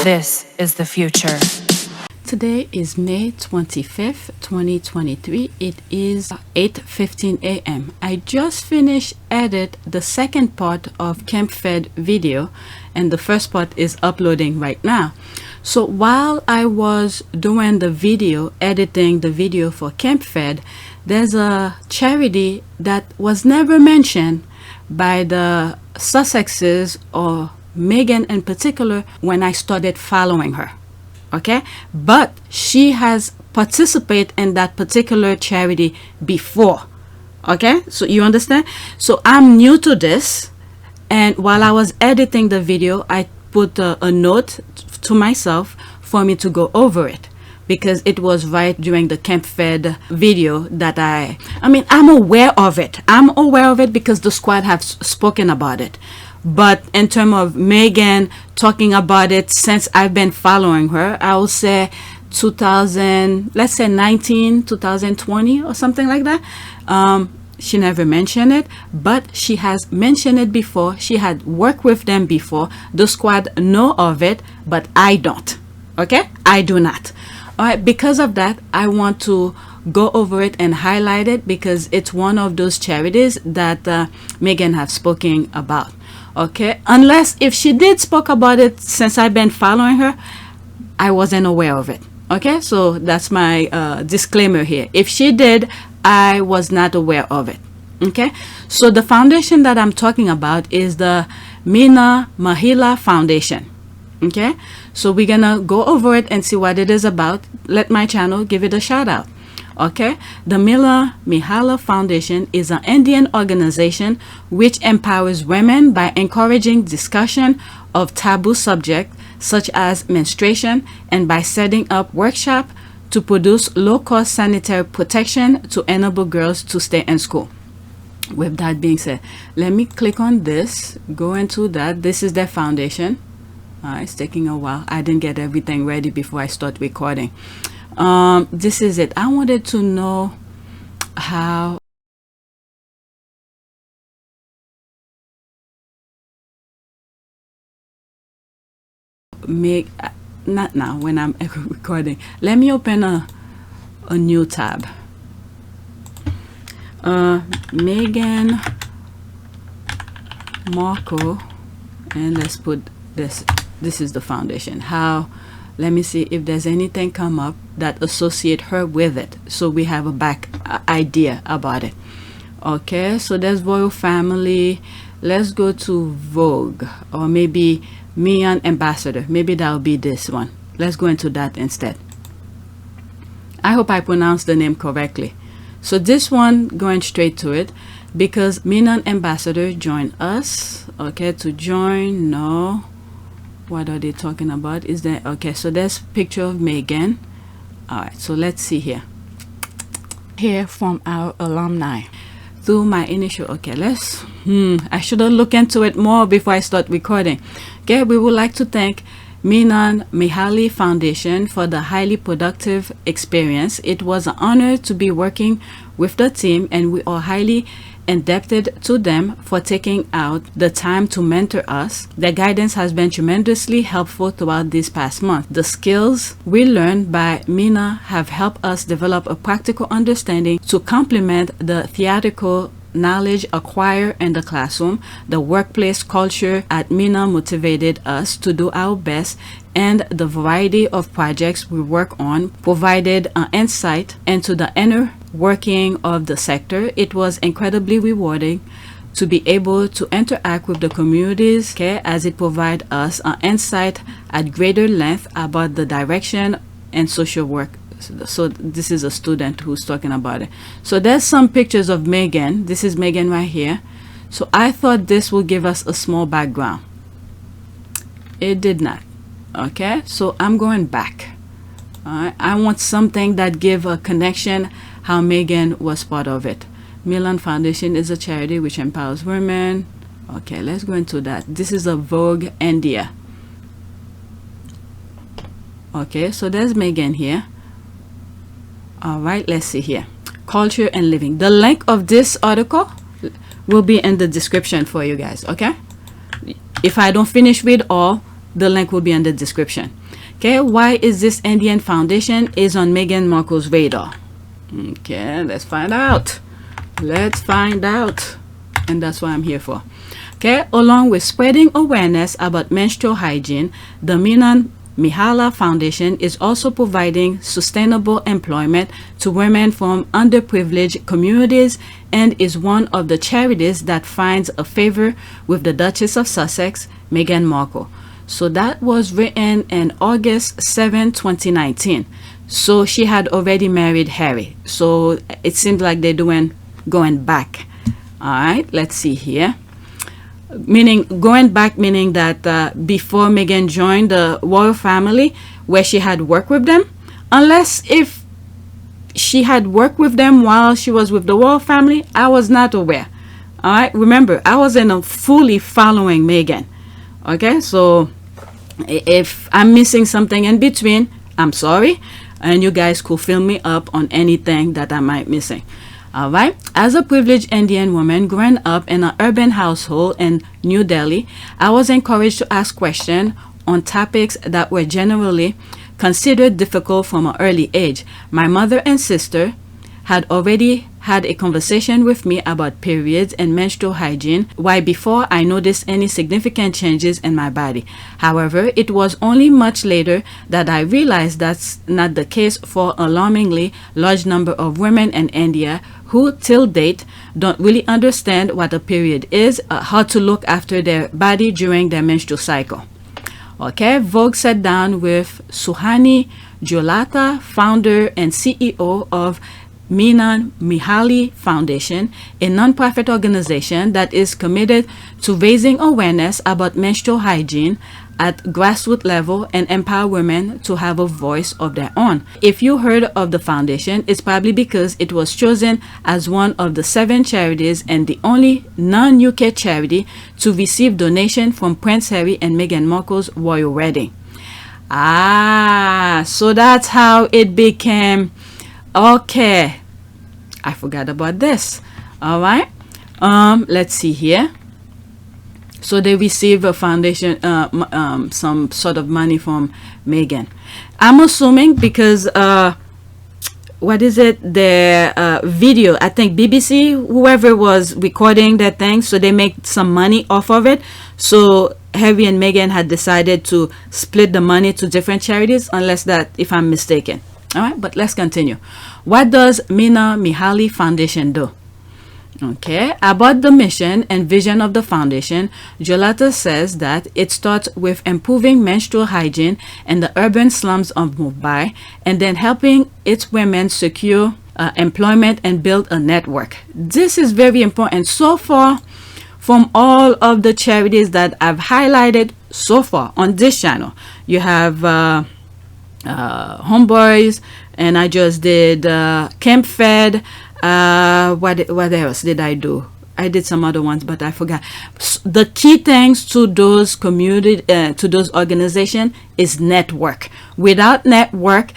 This is the future. Today is May 25th, 2023. It is 8:15 a.m. I just finished edit the second part of Camp Fed video, and the first part is uploading right now. So while I was doing the video, editing the video for Camp Fed, there's a charity that was never mentioned by the Sussexes or Meghan in particular when I started following her. Okay, but she has participated in that particular charity before. Okay, so you understand? So I'm new to this, and while I was editing the video, I put a note to myself for me to go over it, because it was right during the Camp Fed video that I'm aware of it. I'm aware of it because the squad have spoken about it. But in terms of Meghan talking about it since I've been following her, I will say 2020 or something like that. She never mentioned it, but she has mentioned it before. She had worked with them before. The squad know of it, but I don't. Okay? I do not. All right, because of that, I want to go over it and highlight it because it's one of those charities that Meghan have spoken about. Okay, unless if she did spoke about it since I've been following her, I wasn't aware of it. Okay, so that's my disclaimer here. If she did, I was not aware of it. Okay, so the foundation that I'm talking about is the Mahila Foundation. Okay, so we're gonna go over it and see what it is about. Let my channel give it a shout out. Okay, the Mahila Foundation is an Indian organization which empowers women by encouraging discussion of taboo subjects such as menstruation, and by setting up workshops to produce low-cost sanitary protection to enable girls to stay in school. With that being said, let me click on this, go into that. This is their foundation. It's taking a while. I didn't get everything ready before I start recording. This is it. I wanted to know how not now when I'm recording. Let me open a new tab. Meghan Markle, and let's put this is the foundation. How, let me see if there's anything come up that associate her with it, so we have a back idea about it. Okay, so there's royal family. Let's go to Vogue, or maybe Meghan Ambassador. Maybe that'll be this one. Let's go into that instead. I hope I pronounced the name correctly. So this one, going straight to it, because Meghan Ambassador joined us. Okay, to join, no. What are they talking about? Is there, okay, so there's picture of Meghan. All right, so let's see here. Here from our alumni. Through my initial, okay, let's, I should have looked into it more before I start recording. Okay, we would like to thank Meghan Markle Foundation for the highly productive experience. It was an honor to be working with the team, and we are highly indebted to them for taking out the time to mentor us. Their guidance has been tremendously helpful throughout this past month. The skills we learned by Myna have helped us develop a practical understanding to complement the theoretical knowledge acquired in the classroom. The workplace culture at Myna motivated us to do our best, and the variety of projects we work on provided an insight into the inner working of the sector. It was incredibly rewarding to be able to interact with the communities, okay, as it provides us an insight at greater length about the direction and social work. So this is a student who's talking about it. So there's some pictures of Meghan. This is Meghan right here. So I thought this will give us a small background. It did not. Okay, so I'm going back. All right, I want something that give a connection how Meghan was part of it. Meghan Foundation is a charity which empowers women. Okay, let's go into that. This is a Vogue India. Okay, so there's Meghan here. All right, let's see here. Culture and living. The link of this article will be in the description for you guys. Okay, if I don't finish with all, The link will be in the description. Okay, why is this Indian foundation is on Meghan Markle's radar? Okay, let's find out. Let's find out. And that's what I'm here for. Okay, along with spreading awareness about menstrual hygiene, the Mahila Foundation is also providing sustainable employment to women from underprivileged communities and is one of the charities that finds a favor with the Duchess of Sussex, Meghan Markle. So that was written in August 7, 2019. So she had already married Harry. So it seems like they're going back. All right, let's see here. Meaning going back, meaning that before Meghan joined the royal family, where she had worked with them, unless if she had worked with them while she was with the royal family, I was not aware. All right, remember, I wasn't fully following Meghan. Okay, so if I'm missing something in between, I'm sorry, and you guys could fill me up on anything that I might missing. All right. As a privileged Indian woman growing up in an urban household in New Delhi, I was encouraged to ask questions on topics that were generally considered difficult from an early age. My mother and sister had already had a conversation with me about periods and menstrual hygiene, while before I noticed any significant changes in my body. However, it was only much later that I realized that's not the case for an alarmingly large number of women in India who, till date, don't really understand what a period is, how to look after their body during their menstrual cycle. Okay, Vogue sat down with SUHANI, JALOTA, founder and CEO of Meghan Markle Foundation, a non-profit organization that is committed to raising awareness about menstrual hygiene at grassroots level and empower women to have a voice of their own. If you heard of the foundation, it's probably because it was chosen as one of the 7 charities and the only non-UK charity to receive donation from Prince Harry and Meghan Markle's royal wedding. So that's how it became. Okay, I forgot about this. All right, let's see here. So they receive a foundation, some sort of money from Meghan. I'm assuming because what is it? Their video, I think BBC, whoever was recording that thing, so they make some money off of it. So Harry and Meghan had decided to split the money to different charities, unless that, if I'm mistaken. All right, but let's continue. What does Meghan Markle Foundation do? Okay, about the mission and vision of the foundation, JALOTA says that it starts with improving menstrual hygiene in the urban slums of Mumbai and then helping its women secure employment and build a network. This is very important. So far, from all of the charities that I've highlighted so far on this channel, you have Homeboys, and I just did Camp Fed. What else did I do? I did some other ones, but I forgot. The key things to those community, to those organizations is network. Without network,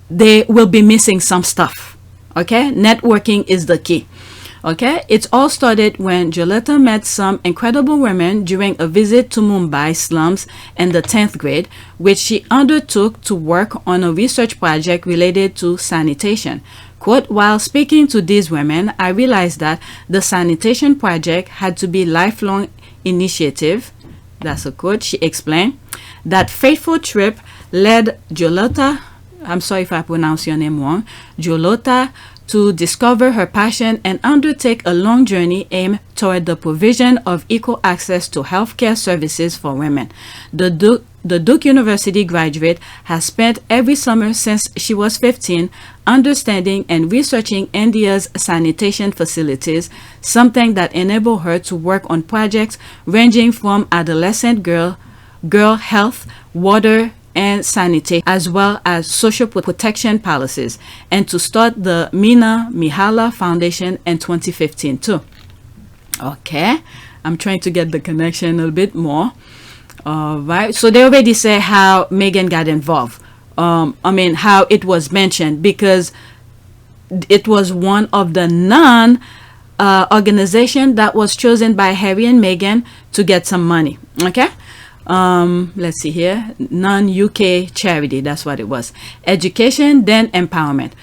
they will be missing some stuff. Okay, networking is the key. Okay, it all started when JALOTA met some incredible women during a visit to Mumbai slums in the 10th grade, which she undertook to work on a research project related to sanitation. Quote, while speaking to these women, I realized that the sanitation project had to be a lifelong initiative. That's a quote. She explained. That fateful trip led JALOTA, I'm sorry if I pronounce your name wrong, JALOTA, to discover her passion and undertake a long journey aimed toward the provision of equal access to healthcare services for women. The Duke University graduate has spent every summer since she was 15 understanding and researching India's sanitation facilities, something that enabled her to work on projects ranging from adolescent girl health, water, and sanitation, as well as social protection policies, and to start the Meghan Markle Foundation in 2015 too. Okay, I'm trying to get the connection a little bit more. All right, so they already say how Meghan got involved. I mean, how it was mentioned, because it was one of the organization that was chosen by Harry and Meghan to get some money. Okay. let's see here, non-UK charity, that's what it was. Education, then empowerment.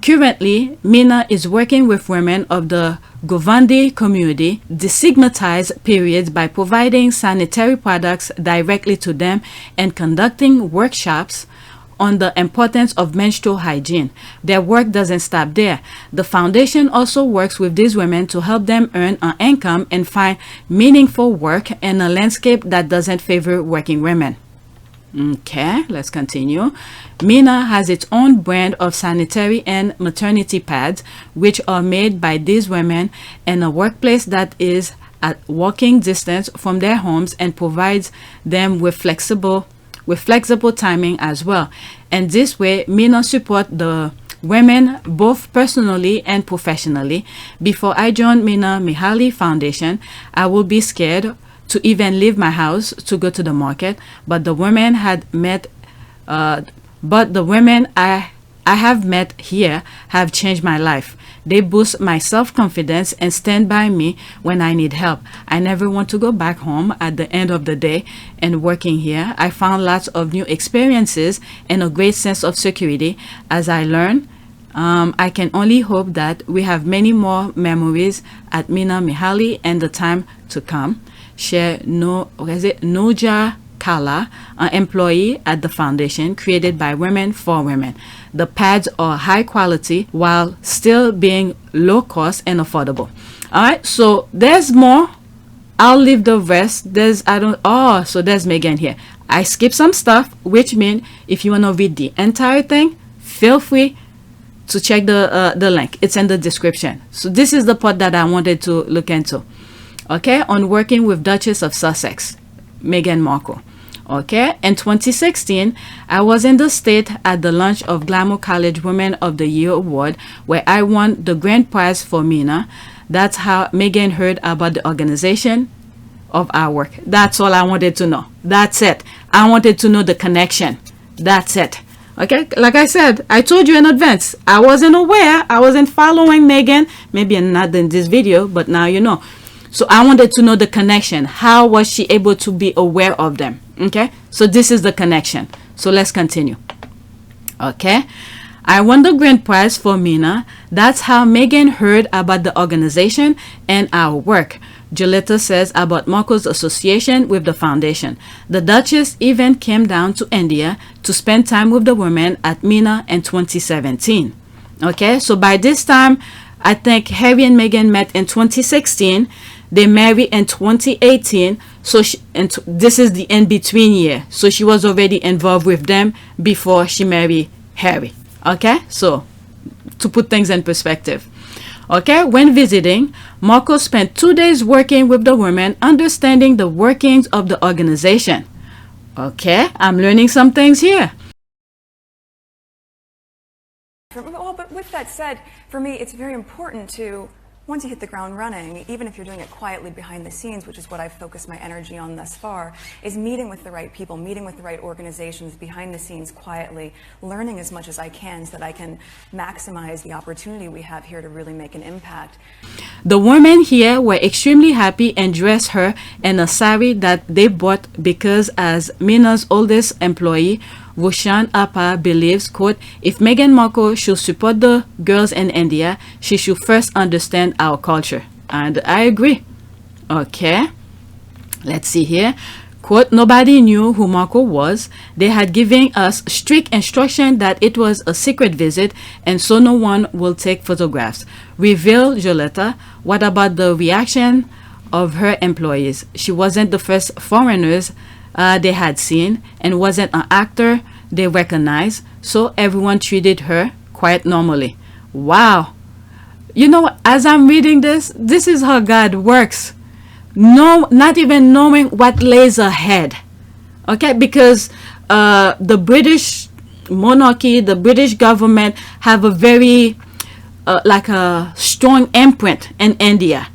Currently, Myna is working with women of the Govandi community, destigmatize periods by providing sanitary products directly to them and conducting workshops on the importance of menstrual hygiene. Their work doesn't stop there. The foundation also works with these women to help them earn an income and find meaningful work in a landscape that doesn't favor working women. Okay, let's continue. Myna has its own brand of sanitary and maternity pads, which are made by these women in a workplace that is at walking distance from their homes and provides them with flexible timing as well. And this way, Myna support the women both personally and professionally. Before I joined Mahila Foundation, I would be scared to even leave my house to go to the market, but the women I have met here have changed my life. They boost my self-confidence and stand by me when I need help. I never want to go back home at the end of the day. And working here, I found lots of new experiences and a great sense of security as I learn. I can only hope that we have many more memories at Mahila and the time to come. Share Noja Kala, an employee at the foundation created by women for women. The pads are high quality while still being low cost and affordable. All right, so there's more. I'll leave the rest. So there's Meghan here. I skipped some stuff, which means if you want to read the entire thing, feel free to check the link. It's in the description. So this is the part that I wanted to look into. Okay, on working with Duchess of Sussex, Meghan Markle. Okay, in 2016, I was in the state at the launch of Glamour College Women of the Year Award, where I won the grand prize for Myna. That's how Meghan heard about the organization of our work. That's all I wanted to know. That's it. I wanted to know the connection. That's it. Okay, like I said, I told you in advance. I wasn't aware. I wasn't following Meghan. Maybe not in this video, but now you know. So I wanted to know the connection. How was she able to be aware of them? Okay, so this is the connection. So let's continue. Okay, I won the grand prize for Myna. That's how Meghan heard about the organization and our work. JALOTA says about Markle's association with the foundation. The Duchess even came down to India to spend time with the women at Myna in 2017. Okay, so by this time, I think Harry and Meghan met in 2016. They married in 2018. So this is the in-between year. So she was already involved with them before she married Harry. Okay, so to put things in perspective. Okay, when visiting, Markle spent 2 days working with the women, understanding the workings of the organization. Okay, I'm learning some things here. Well, but with that said, for me, it's very important to, once you hit the ground running, even if you're doing it quietly behind the scenes, which is what I've focused my energy on thus far, is meeting with the right people, meeting with the right organizations behind the scenes quietly, learning as much as I can so that I can maximize the opportunity we have here to really make an impact. The women here were extremely happy and dressed her in a sari that they bought because, as Myna's oldest employee, Roshan Appa believes, quote, if Meghan Markle should support the girls in India, she should first understand our culture. And I agree. Okay, let's see here. Quote, nobody knew who Markle was. They had given us strict instruction that it was a secret visit and so no one will take photographs. Reveal JALOTA. What about the reaction of her employees? She wasn't the first foreigners they had seen and wasn't an actor they recognized, so everyone treated her quite normally. Wow. You know, as I'm reading this is how God works. No, not even knowing what lays ahead. Okay, because the British monarchy, the British government have a very like a strong imprint in India.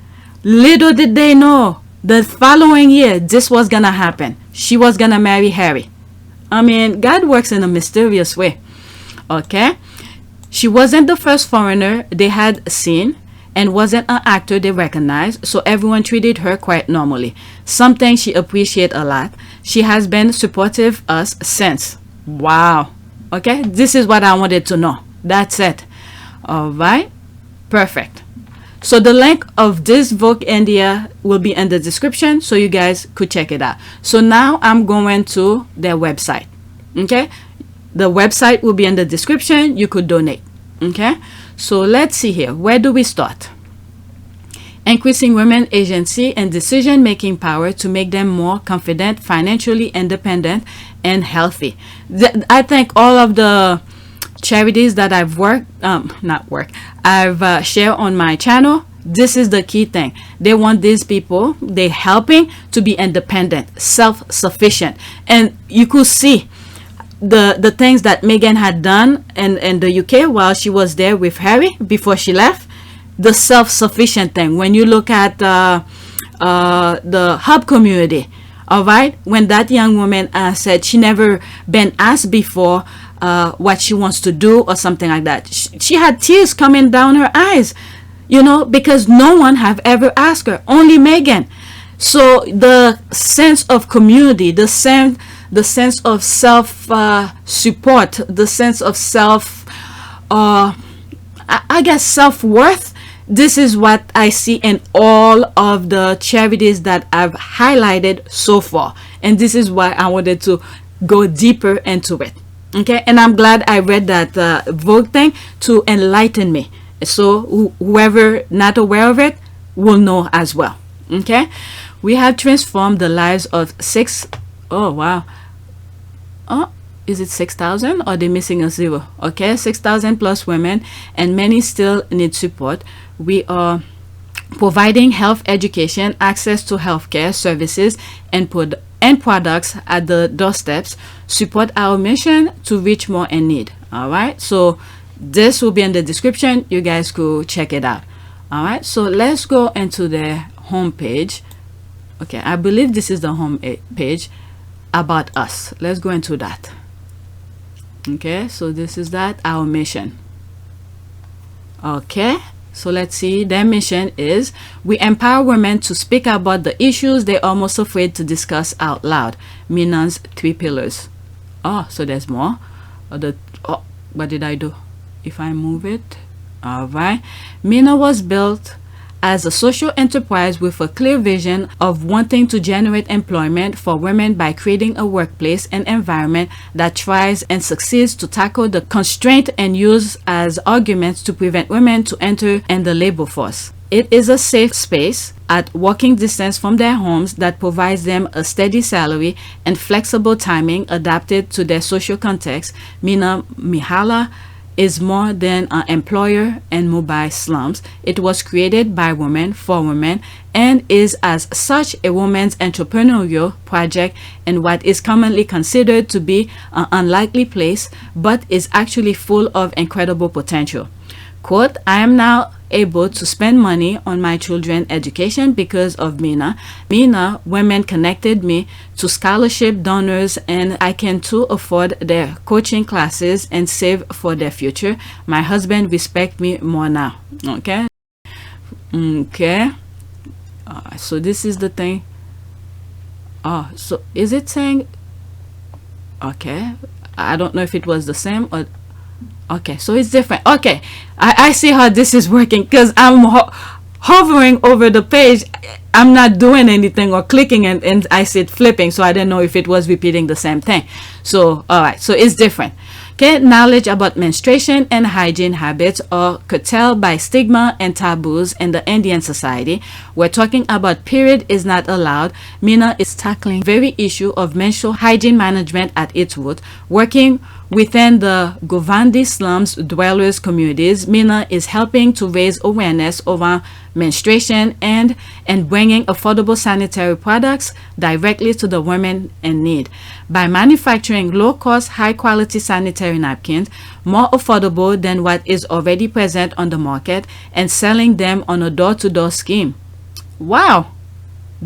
Little did they know the following year this was gonna happen. She was gonna marry Harry. I mean, God works in a mysterious way. Okay, she wasn't the first foreigner they had seen, and wasn't an actor they recognized, so everyone treated her quite normally. Something she appreciates a lot. She has been supportive us since. Wow. Okay, this is what I wanted to know. That's it. All right, perfect. So the link of this Vogue India will be in the description, so you guys could check it out. So now I'm going to their website. Okay, the website will be in the description. You could donate. Okay, so let's see here. Where do we start? Increasing women agency and decision-making power to make them more confident, financially independent, and healthy. I think all of the charities that I've I've shared on my channel, this is the key thing. They want these people, they're helping to be independent, self-sufficient. And you could see the things that Meghan had done in the UK while she was there with Harry before she left. The self-sufficient thing. When you look at the hub community, all right, when that young woman said she never been asked before what she wants to do or something like that, she had tears coming down her eyes, you know, because no one have ever asked her, only Meghan. So the sense of community, the sense of self support, the sense of self I guess self-worth, this is what I see in all of the charities that I've highlighted so far, and this is why I wanted to go deeper into it. Okay, and I'm glad I read that Vogue thing to enlighten me, so whoever not aware of it will know as well. Okay, we have transformed the lives of oh wow, oh, is it 6,000 or they're missing a zero? Okay, 6,000 plus women, and many still need support. We are providing health education, access to healthcare services, and products at the doorsteps. Support our mission to reach more in need. All right, so this will be in the description. You guys could check it out. All right, so let's go into the home page. Okay, I believe this is the home page. About us, let's go into that. Okay, so this is that, our mission. Okay, so let's see. Their mission is we empower women to speak about the issues they're almost afraid to discuss out loud. Myna's 3 pillars. Oh, so there's more. Oh, what did I do? If I move it, all right. Myna was built as a social enterprise with a clear vision of wanting to generate employment for women by creating a workplace and environment that tries and succeeds to tackle the constraint and use as arguments to prevent women to enter in the labor force. It is a safe space at walking distance from their homes that provides them a steady salary and flexible timing adapted to their social context. Mahila is more than an employer and mobile slums. It was created by women for women and is as such a woman's entrepreneurial project in what is commonly considered to be an unlikely place, but is actually full of incredible potential. Quote, I am now able to spend money on my children's education because of Myna. Myna, women connected me to scholarship donors, and I can too afford their coaching classes and save for their future. My husband respects me more now. Okay. Okay. So this is the thing. Oh, so is it saying? Okay. I don't know if it was the same or. Okay, so it's different. Okay, I see how this is working because I'm hovering over the page. I'm not doing anything or clicking, and I see it flipping, so I didn't know if it was repeating the same thing. So all right, so it's different. Okay, knowledge about menstruation and hygiene habits are curtailed by stigma and taboos in the Indian society. We're talking about period is not allowed. Myna is tackling the very issue of menstrual hygiene management at its root, working within the Govandi slums dwellers communities. Myna is helping to raise awareness over menstruation and bringing affordable sanitary products directly to the women in need by manufacturing low-cost, high-quality sanitary napkins more affordable than what is already present on the market and selling them on a door-to-door scheme. Wow,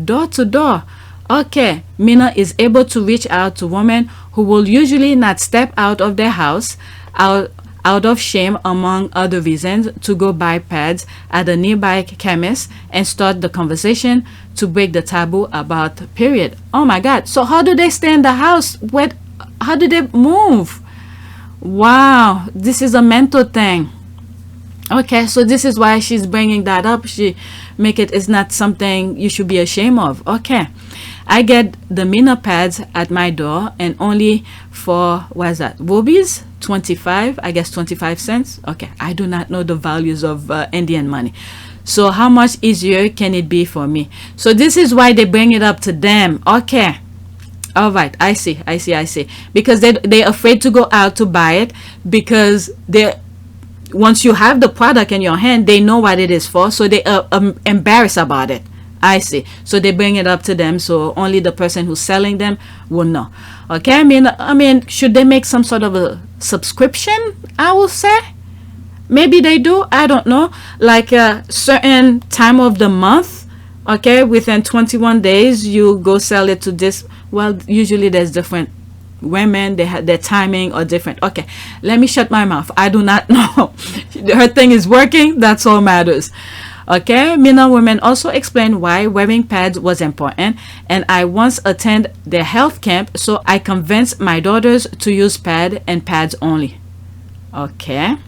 door-to-door. Okay, Myna is able to reach out to women who will usually not step out of their house out of shame, among other reasons, to go buy pads at a nearby chemist and start the conversation to break the taboo about period. Oh my God. So how do they stay in the house? How do they move? Wow, this is a mental thing. Okay, so this is why she's bringing that up. She make it's not something you should be ashamed of. Okay, I get the Myna pads at my door, and only for, what is that, rupees 25, I guess 25 cents. Okay, I do not know the values of Indian money, so how much easier can it be for me? So this is why they bring it up to them. Okay, all right, I see, because they're afraid to go out to buy it, because they, once you have the product in your hand, they know what it is for, so they are embarrassed about it. I see. So they bring it up to them, so only the person who's selling them will know. Okay, I mean, should they make some sort of a subscription? I will say maybe they do. I don't know, like a certain time of the month. Okay, within 21 days, you go sell it to this. Well, usually there's different women, they have their timing or different. Okay, let me shut my mouth. I do not know. Her thing is working, that's all matters. Okay, Myna women also explained why wearing pads was important, and I once attended their health camp, so I convinced my daughters to use pad and pads only. Okay,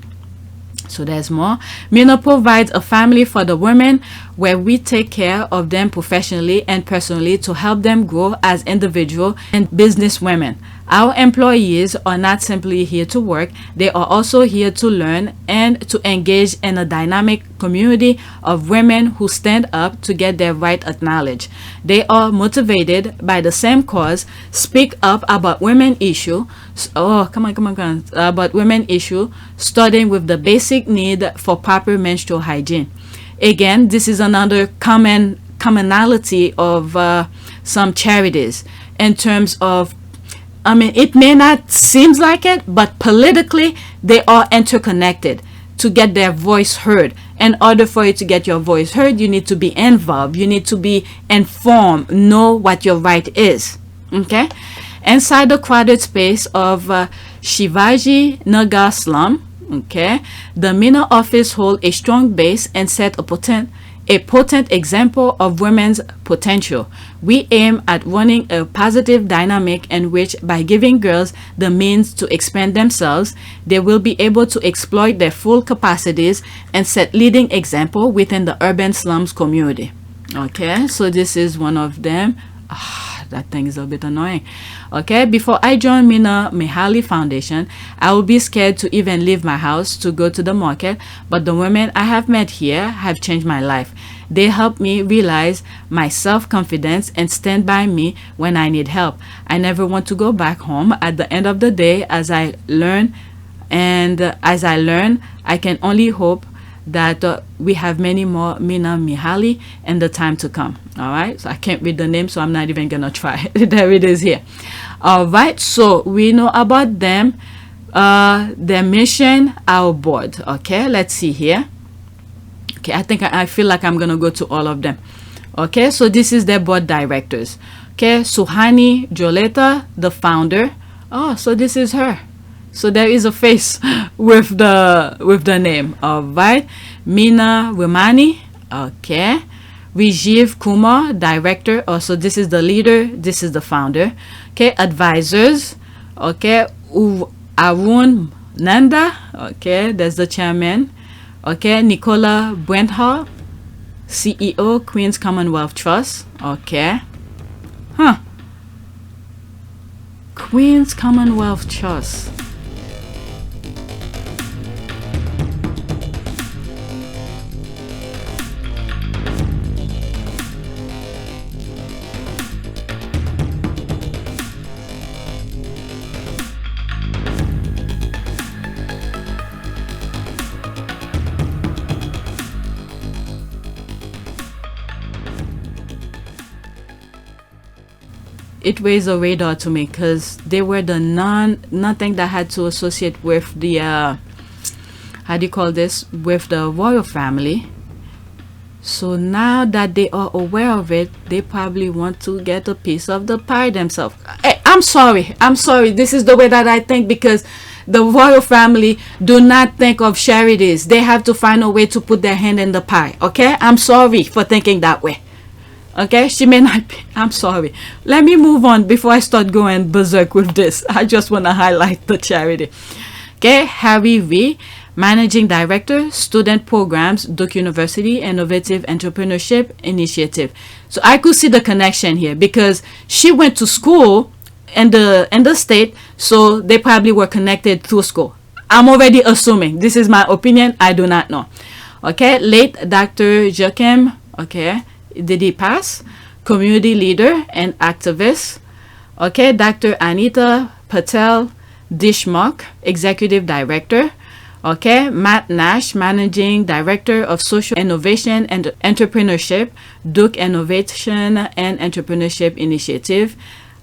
so there's more. Myna provides a family for the women where we take care of them professionally and personally to help them grow as individual and business women. Our employees are not simply here to work, they are also here to learn and to engage in a dynamic community of women who stand up to get their right acknowledged. They are motivated by the same cause, speak up about women issue, about women issue, starting with the basic need for proper menstrual hygiene. Again, this is another commonality of some charities in terms of, I mean, it may not seem like it, but politically they are interconnected to get their voice heard. In order for you to get your voice heard, you need to be involved, you need to be informed, know what your right is. Okay, inside the crowded space of Shivaji Nagar slum, okay, the Myna office holds a strong base and set a potent example of women's potential. We aim at running a positive dynamic in which, by giving girls the means to expand themselves, they will be able to exploit their full capacities and set leading example within the urban slums community. Okay, so this is one of them. That thing is a bit annoying. Okay, before I joined Mahila Foundation, I would be scared to even leave my house to go to the market, but the women I have met here have changed my life. They help me realize my self-confidence and stand by me when I need help. I never want to go back home. At the end of the day, as I learn, I can only hope that we have many more Myna Mahila in the time to come. All right, so I can't read the name, so I'm not even gonna try. There it is here. All right, so we know about them, their mission, our board. Okay, let's see here. Okay, I feel like I'm gonna go to all of them. Okay, so this is their board directors. Okay, SUHANI, JALOTA, the founder. Oh, so this is her. So there is a face with the name. All right, Meena Ramani. Okay, Rajiv Kumar, director. Also, this is the leader. This is the founder. Okay, advisors. Okay, Arun Nanda. Okay, that's the chairman. Okay, Nicola Brhon, CEO, Queen's Commonwealth Trust. Okay, Queen's Commonwealth Trust. It raised a radar to me because they were the nothing that had to associate with the how do you call this, with the royal family. So now that they are aware of it, they probably want to get a piece of the pie themselves. Hey, I'm sorry, this is the way that I think, because The royal family do not think of charities. They have to find a way to put their hand in the pie. Okay, I'm sorry for thinking that way. Okay, she may not be. I'm sorry. Let me move on before I start going berserk with this. I just want to highlight the charity. Okay, Harry V, Managing Director, Student Programs, Duke University Innovative Entrepreneurship Initiative. So I could see the connection here because she went to school in the state, so they probably were connected through school. I'm already assuming. This is my opinion. I do not know. Okay, late Dr. Joachim, okay, did he pass? Community leader and activist. Okay, Dr. Anita Patel Dishmok, Executive Director. Okay, Matt Nash, Managing Director of Social Innovation and Entrepreneurship, Duke Innovation and Entrepreneurship Initiative.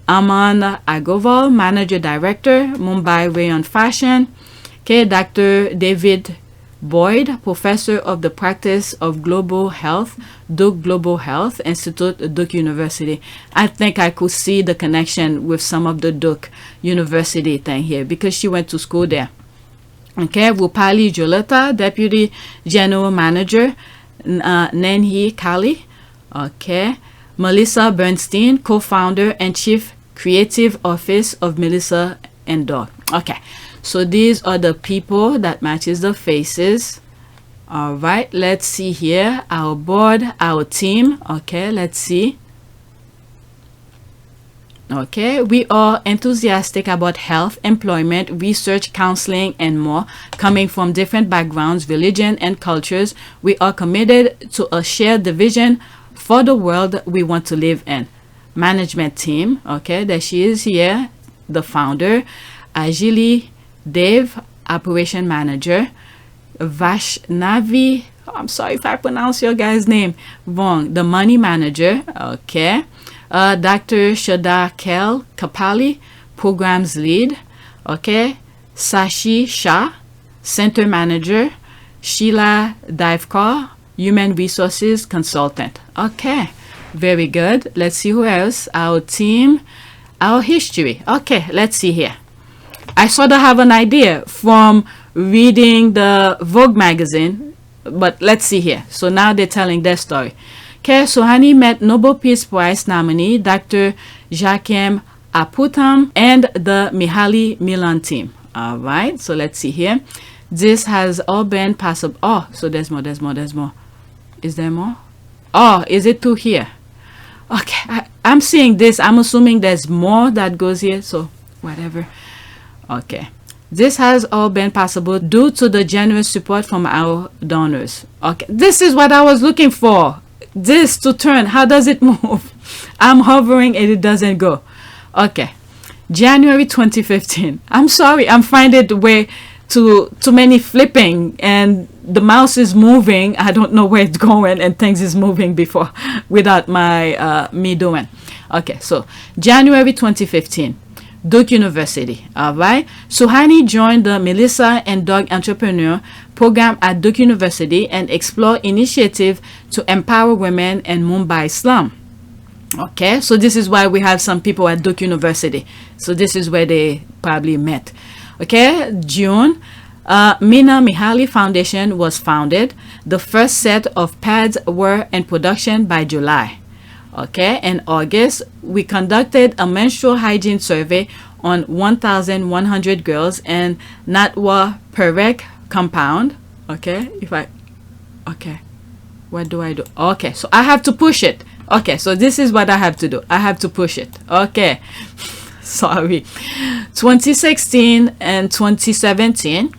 Aman Agoval, Manager Director, Mumbai Rayon Fashion. Okay, Dr. David Boyd, Professor of the Practice of Global Health, Duke Global Health Institute, Duke University. I think I could see the connection with some of the Duke University thing here because she went to school there. Okay, Rupali JALOTA, Deputy General Manager, Nenhi Kali. Okay, Melissa Bernstein, Co-Founder and Chief Creative Office of Melissa and Dog. Okay, so these are the people that matches the faces. All right, let's see here. Our board, our team. Okay, let's see. Okay, we are enthusiastic about health, employment, research, counseling, and more. Coming from different backgrounds, religion, and cultures, we are committed to a shared vision for the world we want to live in. Management team, okay, there she is here, the founder. Ajili Dev, Operation Manager. Vaishnavi, I'm sorry if I pronounce your guy's name wrong, the Money Manager, okay. Dr. Shada Kel Kapali, Programs Lead, okay. Sashi Shah, Center Manager. Sheila Divkar, Human Resources Consultant. Okay, very good. Let's see who else. Our team, our history. Okay, let's see here. I sort of have an idea from reading the Vogue magazine, but let's see here. So now they're telling their story. Okay, SUHANI met Nobel Peace Prize nominee Dr. Joachim Aputam and the Mihaly Milan team. All right, so let's see here. This has all been possible. Oh, so there's more. Is there more? Oh, is it two here? Okay, I'm seeing this. I'm assuming there's more that goes here, so whatever. Okay. This has all been possible due to the generous support from our donors. Okay, this is what I was looking for. This to turn. How does it move? I'm hovering and it doesn't go. Okay. January 2015. I'm sorry. I'm finding the way too many flipping and the mouse is moving. I don't know where it's going and things is moving before without my me doing. Okay, so January 2015. Duke University. All right. SUHANI joined the Melissa and Dog Entrepreneur program at Duke University and explore initiative to empower women in Mumbai slum. Okay, so this is why we have some people at Duke University. So this is where they probably met. Okay, June, Myna Mihaly Foundation was founded. The first set of pads were in production by July. Okay, in August, we conducted a menstrual hygiene survey on 1,100 girls in Natwa Perek compound. Okay, okay, what do I do? Okay, so I have to push it. Okay, so this is what I have to do. I have to push it. Okay, sorry. 2016 and 2017,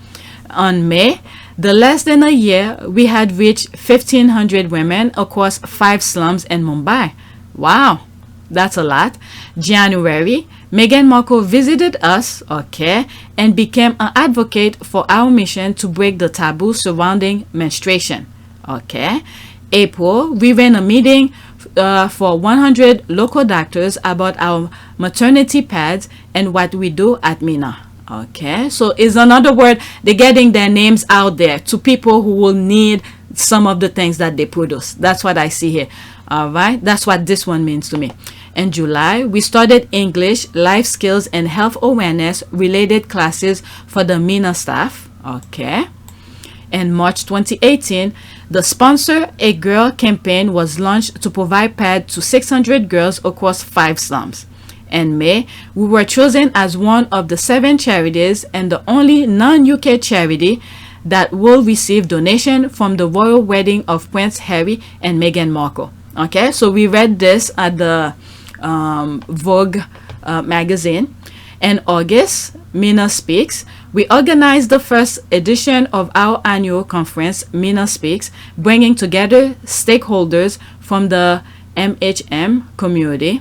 on May, the less than a year, we had reached 1,500 women across 5 slums in Mumbai. Wow, that's a lot. January, Meghan Markle visited us, okay, and became an advocate for our mission to break the taboo surrounding menstruation. Okay. April, we ran a meeting for 100 local doctors about our maternity pads and what we do at Myna. Okay, so is another word, they're getting their names out there to people who will need some of the things that they produce. That's what I see here. All right, that's what this one means to me. In July, we started English, life skills, and health awareness related classes for the Myna staff. Okay. In March 2018, the Sponsor a Girl campaign was launched to provide pads to 600 girls across 5 slums. In May, we were chosen as one of the 7 charities and the only non-UK charity that will receive donation from the royal wedding of Prince Harry and Meghan Markle. Okay, so we read this at the Vogue magazine. In August, Myna Speaks, we organized the first edition of our annual conference, Myna Speaks, bringing together stakeholders from the MHM community.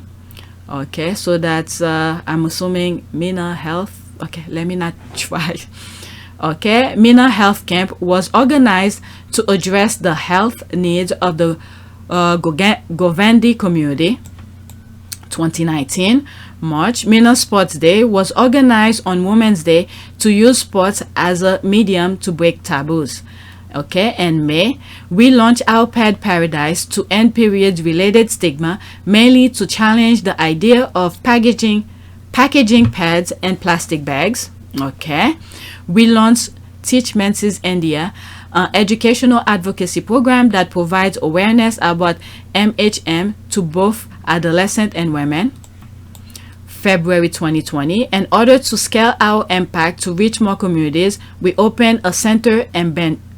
Okay, so that's, I'm assuming Myna Health. Okay, let me not try. Okay, Myna Health Camp was organized to address the health needs of the Govandi community. 2019 March, Myna Sports Day was organized on Women's Day to use sports as a medium to break taboos. Okay, in May, we launched our Pad Paradise to end period-related stigma, mainly to challenge the idea of packaging pads and plastic bags. Okay, we launched Teach Menses India, an educational advocacy program that provides awareness about MHM to both adolescents and women. February 2020, in order to scale our impact to reach more communities, we opened a center in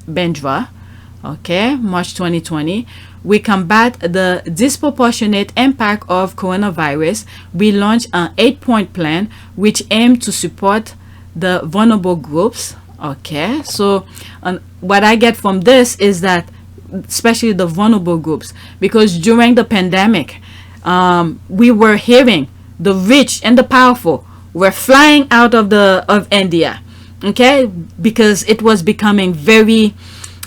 Bandra. Okay, March 2020, we combat the disproportionate impact of coronavirus. We launched an 8-point plan which aimed to support the vulnerable groups. Okay, so what I get from this is that especially the vulnerable groups, because during the pandemic, we were hearing the rich and the powerful were flying out of India, okay, because it was becoming very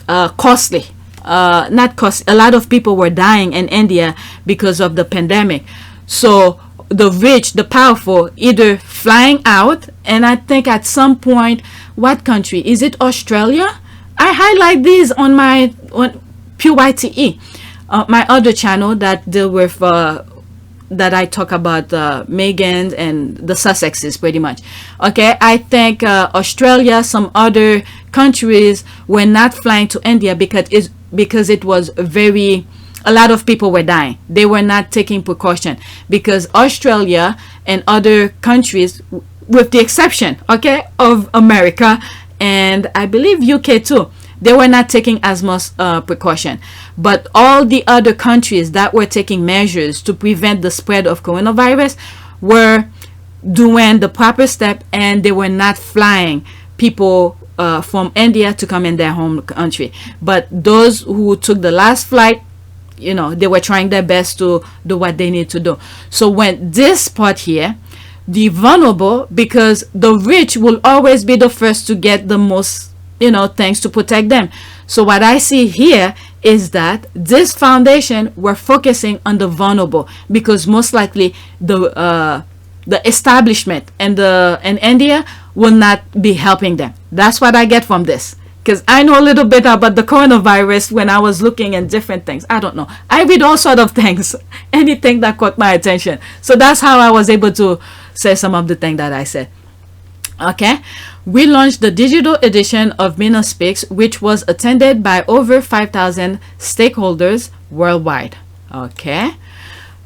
costly. Not cost. A lot of people were dying in India because of the pandemic. So the rich, the powerful, either flying out, and I think at some point, what country is it? Australia? I highlight these on my PYTE, my other channel that deal with that I talk about Meghan and the Sussexes pretty much. Okay, I think Australia, some other countries were not flying to India because it was very, a lot of people were dying. They were not taking precaution because Australia and other countries, with the exception, okay, of America and I believe UK too, they were not taking as much precaution. But all the other countries that were taking measures to prevent the spread of coronavirus were doing the proper step, and they were not flying people from India to come in their home country. But those who took the last flight, you know, they were trying their best to do what they need to do. So when this part here, the vulnerable, because the rich will always be the first to get the most, you know, things to protect them. So what I see here is that this foundation were focusing on the vulnerable, because most likely the establishment and in India will not be helping them. That's what I get from this, because I know a little bit about the coronavirus when I was looking at different things. I don't know, I read all sort of things, anything that caught my attention. So that's how I was able to say some of the things that I said. Okay, we launched the digital edition of Myna Speaks, which was attended by over 5,000 stakeholders worldwide. Okay,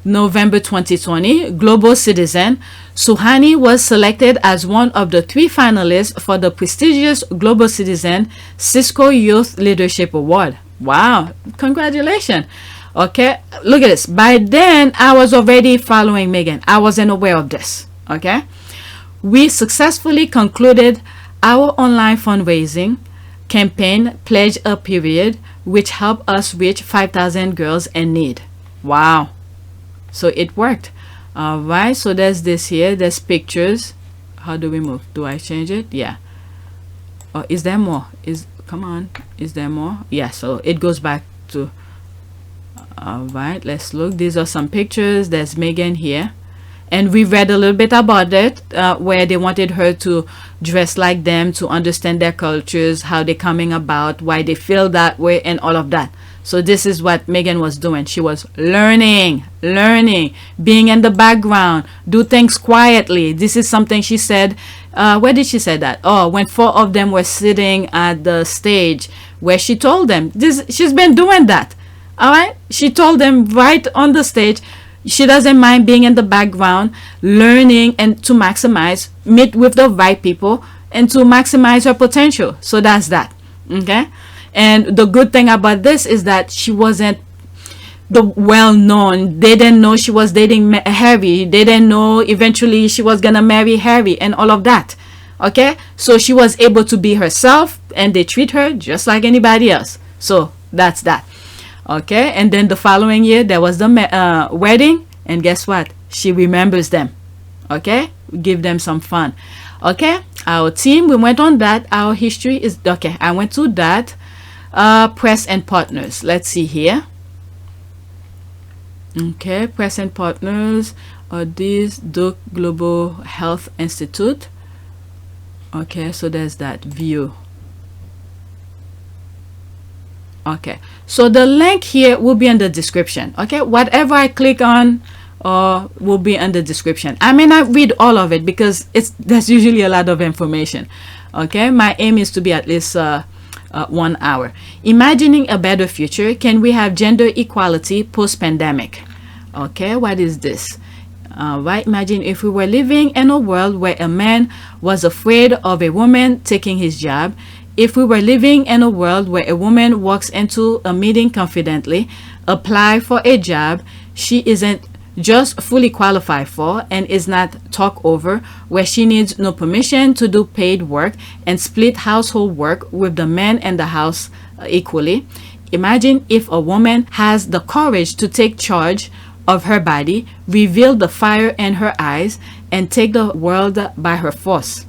November 2020, Global Citizen, SUHANI was selected as one of the 3 finalists for the prestigious Global Citizen Cisco Youth Leadership Award. Wow, congratulations. Okay, look at this. By then, I was already following Meghan. I wasn't aware of this. Okay, we successfully concluded our online fundraising campaign, Pledge a Period, which helped us reach 5,000 girls in need. Wow. So it worked. All right. So there's this here. There's pictures. How do we move? Do I change it? Yeah. Oh, is there more? Come on. Is there more? Yeah. So it goes back to. All right. Let's look. These are some pictures. There's Meghan here. And we read a little bit about it, where they wanted her to dress like them, to understand their cultures, how they're coming about, why they feel that way, and all of that. So this is what Meghan was doing. She was learning, being in the background, do things quietly. This is something she said. Where did she say that? Oh, when 4 of them were sitting at the stage, where she told them this. She's been doing that. All right. She told them right on the stage. She doesn't mind being in the background, learning, and to maximize, meet with the right people, and to maximize her potential. So that's that. Okay. And the good thing about this is that she wasn't the well-known. They didn't know she was dating Harry. They didn't know eventually she was gonna marry Harry and all of that. Okay. So she was able to be herself, and they treat her just like anybody else. So that's that. Okay, and then the following year there was the wedding, and guess what? She remembers them. Okay, give them some fun. Okay, our team, we went on that. Our history is okay. I went to that. Press and partners. Let's see here. Okay, press and partners are these Duke Global Health Institute. Okay, so there's that view. Okay, so the link here will be in the description. Okay, whatever I click on will be in the description. I may not read all of it because there's usually a lot of information. Okay, my aim is to be at least 1 hour. Imagining a better future. Can we have gender equality post-pandemic? Okay, what is this? Right, imagine if we were living in a world where a man was afraid of a woman taking his job. If we were living in a world where a woman walks into a meeting confidently, apply for a job she isn't just fully qualified for, and is not talked over, where she needs no permission to do paid work and split household work with the men in the house equally. Imagine if a woman has the courage to take charge of her body, reveal the fire in her eyes, and take the world by her force.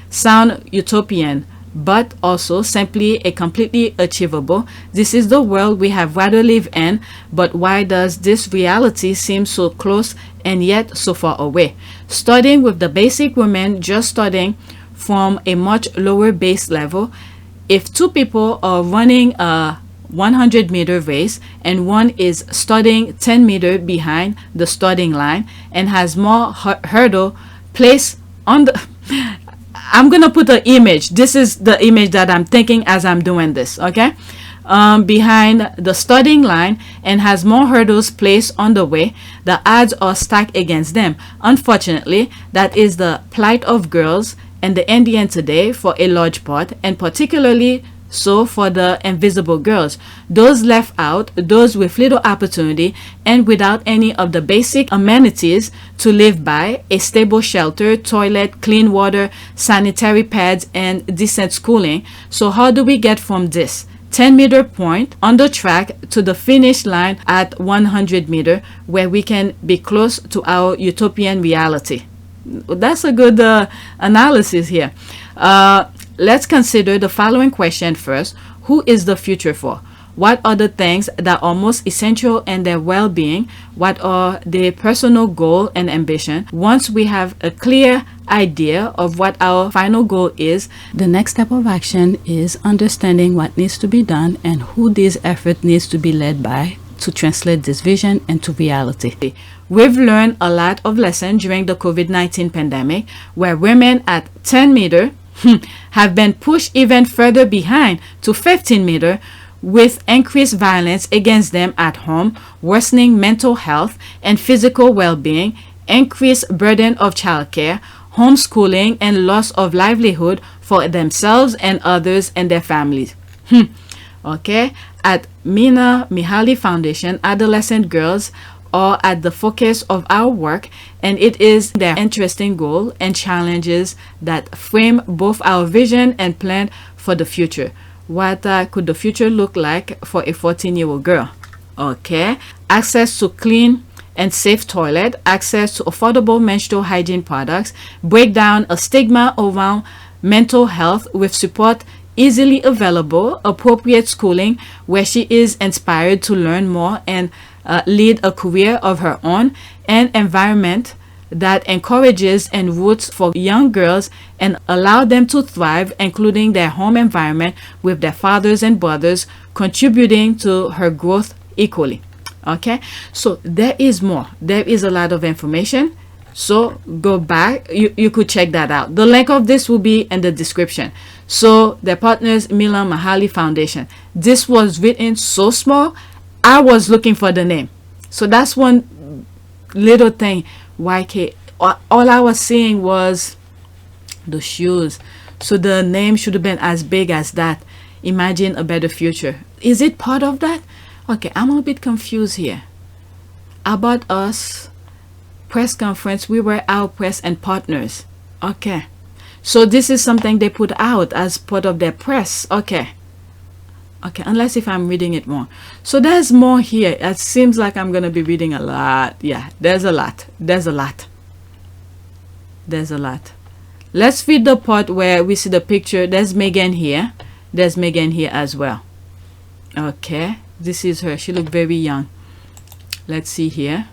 Sound utopian, but also simply a completely achievable. This is the world we have rather live in, but why does this reality seem so close and yet so far away? Starting with the basic women, just starting from a much lower base level. If 2 people are running a 100-meter race and one is starting 10 meters behind the starting line and has more hurdle placed on the I'm gonna put an image. This is the image that I'm thinking as I'm doing this. Okay, behind the starting line and has more hurdles placed on the way. The odds are stacked against them. Unfortunately, that is the plight of girls and the Indian today for a large part, and particularly so for the invisible girls, those left out, those with little opportunity and without any of the basic amenities to live by: a stable shelter, toilet, clean water, sanitary pads, and decent schooling. So how do we get from this 10-meter point on the track to the finish line at 100 meter, where we can be close to our utopian reality? That's a good analysis here. Let's consider the following question first. Who is the future for? What are the things that are most essential in their well-being? What are their personal goal and ambition? Once we have a clear idea of what our final goal is, the next step of action is understanding what needs to be done and who this effort needs to be led by to translate this vision into reality. We've learned a lot of lessons during the COVID-19 pandemic, where women at 10 meter have been pushed even further behind to 15 meter, with increased violence against them at home, worsening mental health and physical well-being, increased burden of childcare, homeschooling, and loss of livelihood for themselves and others and their families. Okay, at Myna Foundation, adolescent girls are at the focus of our work, and it is their interesting goal and challenges that frame both our vision and plan for the future. What could the future look like for a 14-year-old girl? Okay, access to clean and safe toilet, access to affordable menstrual hygiene products, break down a stigma around mental health with support easily available, appropriate schooling where she is inspired to learn more and lead a career of her own, and environment that encourages and roots for young girls and allow them to thrive, including their home environment with their fathers and brothers, contributing to her growth equally. Okay, so there is more. There is a lot of information. So go back, you could check that out. The link of this will be in the description. So the partners, Myna Mahali Foundation. This was written so small, I was looking for the name. So that's one little thing. YK, all I was seeing was the shoes. So the name should have been as big as that. Imagine a better future. Is it part of that? Okay, I'm a bit confused here. About us, press conference, we were our press and partners. Okay, so this is something they put out as part of their press. Okay, unless if I'm reading it wrong. So there's more here. It seems like I'm gonna be reading a lot. Yeah, there's a lot. There's a lot. Let's read the part where we see the picture. There's Meghan here. There's Meghan here as well. Okay, this is her. She looked very young. Let's see here.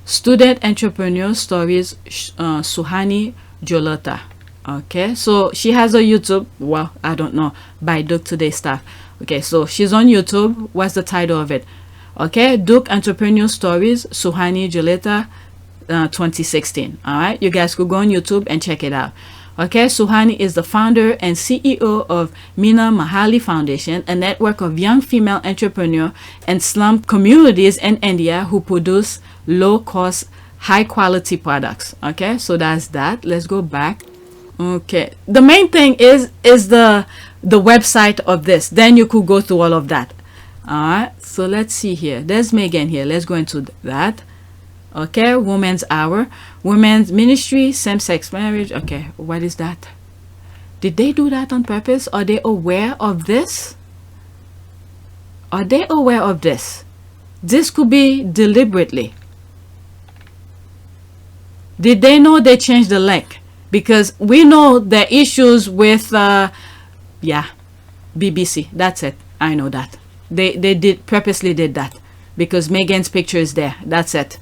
Student entrepreneur stories, SUHANI JALOTA. Okay, so she has a YouTube. Well, I don't know, by Duke Today staff. Okay, so she's on YouTube. What's the title of it? Okay, Duke Entrepreneur Stories, SUHANI JALOTA 2016. All right, you guys could go on YouTube and check it out. Okay, SUHANI is the founder and CEO of Myna Mahali Foundation, a network of young female entrepreneurs and slum communities in India who produce low-cost, high-quality products. Okay, so that's that. Let's go back. Okay, the main thing is the website of this. Then you could go through all of that. All right, so let's see here. There's Meghan here. Let's go into that. Okay, Women's Hour, Women's Ministry, Same-Sex Marriage. Okay, what is that? Did they do that on purpose? Are they aware of this? Are they aware of this? This could be deliberately. Did they know they changed the link? Because we know the issues with, yeah, BBC. That's it. I know that. They purposely did that. Because Meghan's picture is there. That's it.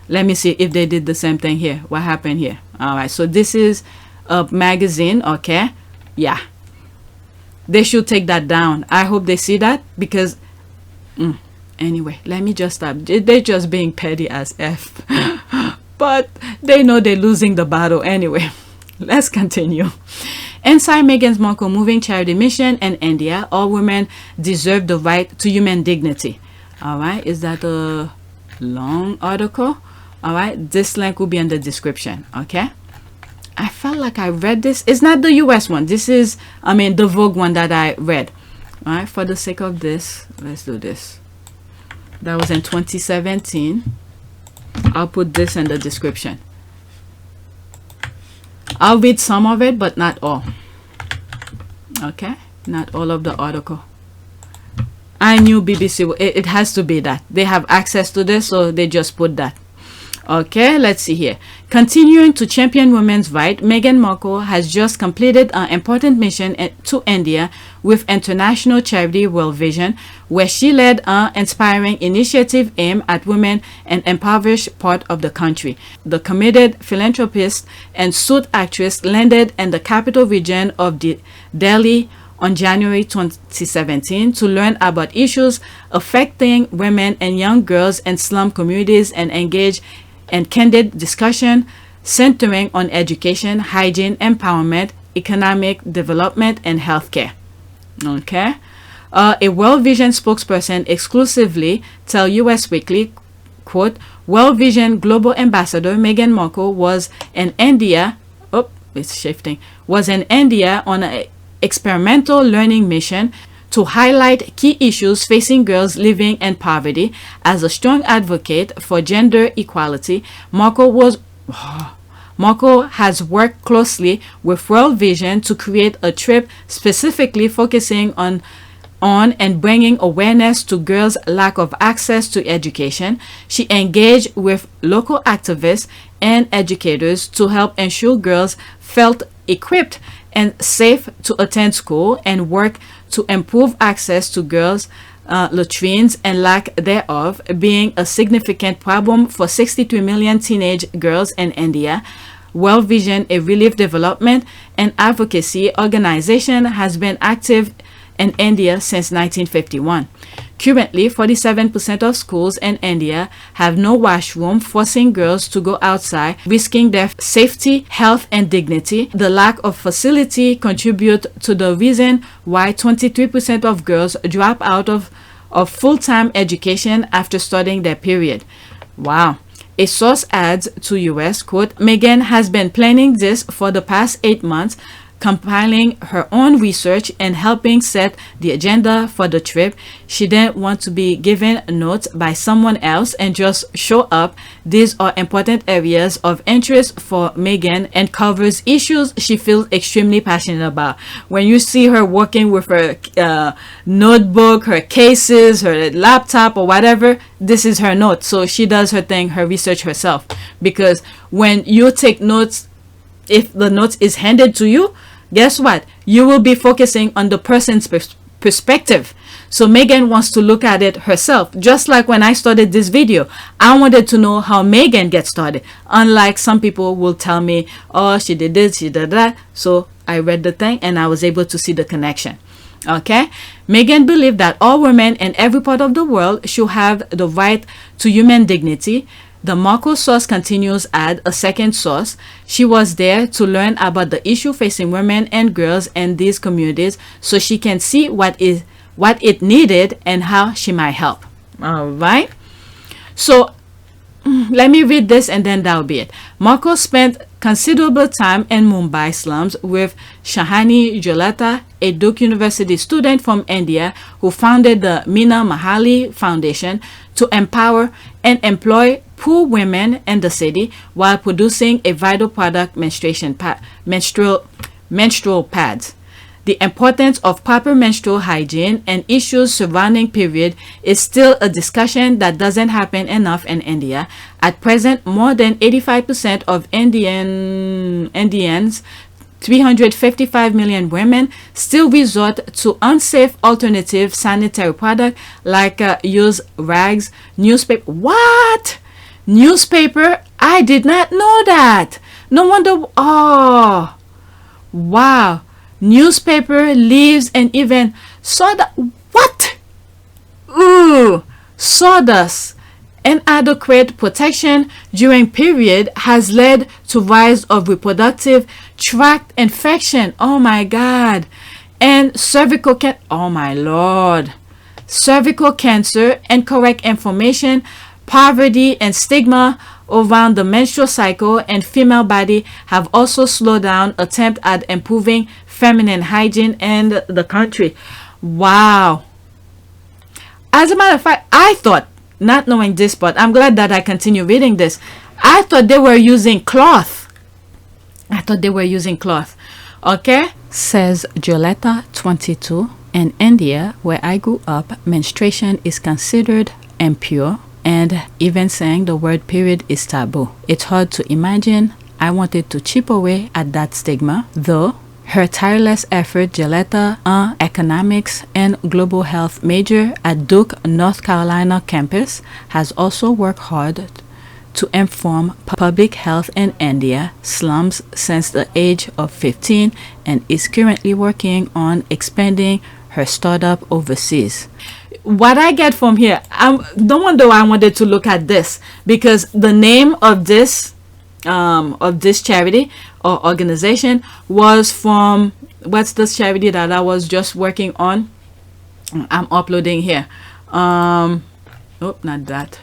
Let me see if they did the same thing here. What happened here? All right, so this is a magazine. Okay, yeah, they should take that down. I hope they see that, because anyway, let me just stop. They're just being petty as F. But they know they're losing the battle anyway. Let's continue. Inside Meghan Markle moving charity mission in India, all women deserve the right to human dignity. All right, is that a long article? All right, this link will be in the description. Okay, I felt like I read this. It's not the US one. This is, I mean, the Vogue one that I read. All right, for the sake of this, let's do this. That was in 2017. I'll put this in the description. I'll read some of it, but not all. Okay, not all of the article. I knew BBC, it has to be that. They have access to this, so they just put that. Okay, let's see here. Continuing to champion women's rights, Meghan Markle has just completed an important mission to India with international charity World Vision, where she led an inspiring initiative aimed at women in impoverished part of the country. The committed philanthropist and suit actress landed in the capital region of Delhi on January 2017 to learn about issues affecting women and young girls in slum communities and engage in candid discussion centering on education, hygiene, empowerment, economic development, and healthcare. Okay. A World Vision spokesperson exclusively tell US Weekly, quote, World Vision Global Ambassador Meghan Markle was in India, was in India on an experimental learning mission to highlight key issues facing girls living in poverty. As a strong advocate for gender equality, Markle has worked closely with World Vision to create a trip specifically focusing on and bringing awareness to girls' lack of access to education. She engaged with local activists and educators to help ensure girls felt equipped and safe to attend school and work to improve access to girls latrines and lack thereof being a significant problem for 63 million teenage girls in India. World Vision, a relief development and advocacy organization, has been active in India since 1951. Currently, 47% of schools in India have no washroom, forcing girls to go outside, risking their safety, health, and dignity. The lack of facility contributes to the reason why 23% of girls drop out of full-time education after starting their period. Wow. A source adds to US, quote, Meghan has been planning this for the past 8 months, compiling her own research and helping set the agenda for the trip. She didn't want to be given notes by someone else and just show up. These are important areas of interest for Meghan and covers issues she feels extremely passionate about. When you see her working with her notebook, her cases, her laptop or whatever, this is her note. So she does her thing, her research herself. Because when you take notes, if the note is handed to you, guess what? You will be focusing on the person's perspective. So Meghan wants to look at it herself. Just like when I started this video, I wanted to know how Meghan gets started. Unlike some people will tell me, oh, she did this, she did that. So I read the thing and I was able to see the connection. Okay, Meghan believed that all women in every part of the world should have the right to human dignity. The Markle source continues, add a second source. She was there to learn about the issue facing women and girls in these communities so she can see what it needed and how she might help. All right. So let me read this and then that'll be it. Markle spent considerable time in Mumbai slums with SUHANI JALOTA, a Duke University student from India who founded the Myna Foundation to empower and employ poor women in the city while producing a vital product, menstrual pads. The importance of proper menstrual hygiene and issues surrounding period is still a discussion that doesn't happen enough in India. At present, more than 85% of Indians, 355 million women, still resort to unsafe alternative sanitary products like used rags, newspaper. What? Newspaper? I did not know that. No wonder. Oh, wow. Newspaper, leaves, and even sawdust. What? Ooh, sawdust. Inadequate protection during period has led to rise of reproductive tract infection. Oh my God. And cervical cancer. Oh my Lord. Cervical cancer, incorrect information, poverty, and stigma around the menstrual cycle and female body have also slowed down attempt at improving feminine hygiene in the country. Wow. As a matter of fact, I thought, not knowing this, but I'm glad that I continue reading this, I thought they were using cloth. Okay? Says JALOTA 22. In India, where I grew up, menstruation is considered impure, and even saying the word period is taboo. It's hard to imagine. I wanted to chip away at that stigma, though. Her tireless effort, JALOTA, an economics and global health major at Duke, North Carolina campus, has also worked hard to inform public health in India slums since the age of 15 and is currently working on expanding her startup overseas. What I get from here, no wonder why I wanted to look at this, because the name of this charity or organization was from, what's this charity that I was just working on? I'm uploading here. Not that.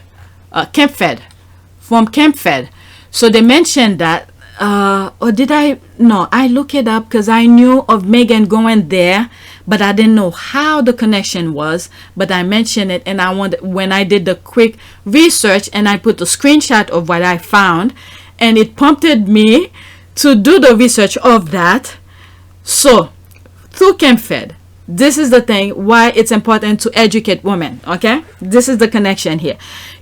Camp Fed. From Camp Fed. So they mentioned that, or did I? No, I look it up because I knew of Meghan going there, but I didn't know how the connection was. But I mentioned it, and when I did the quick research and I put the screenshot of what I found, and it prompted me to do the research of that. So through Camp Fed, this is the thing why it's important to educate women. Okay, this is the connection here.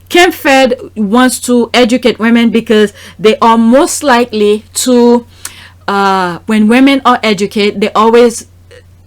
Camp Fed wants to educate women because they are most likely to, when women are educated, they always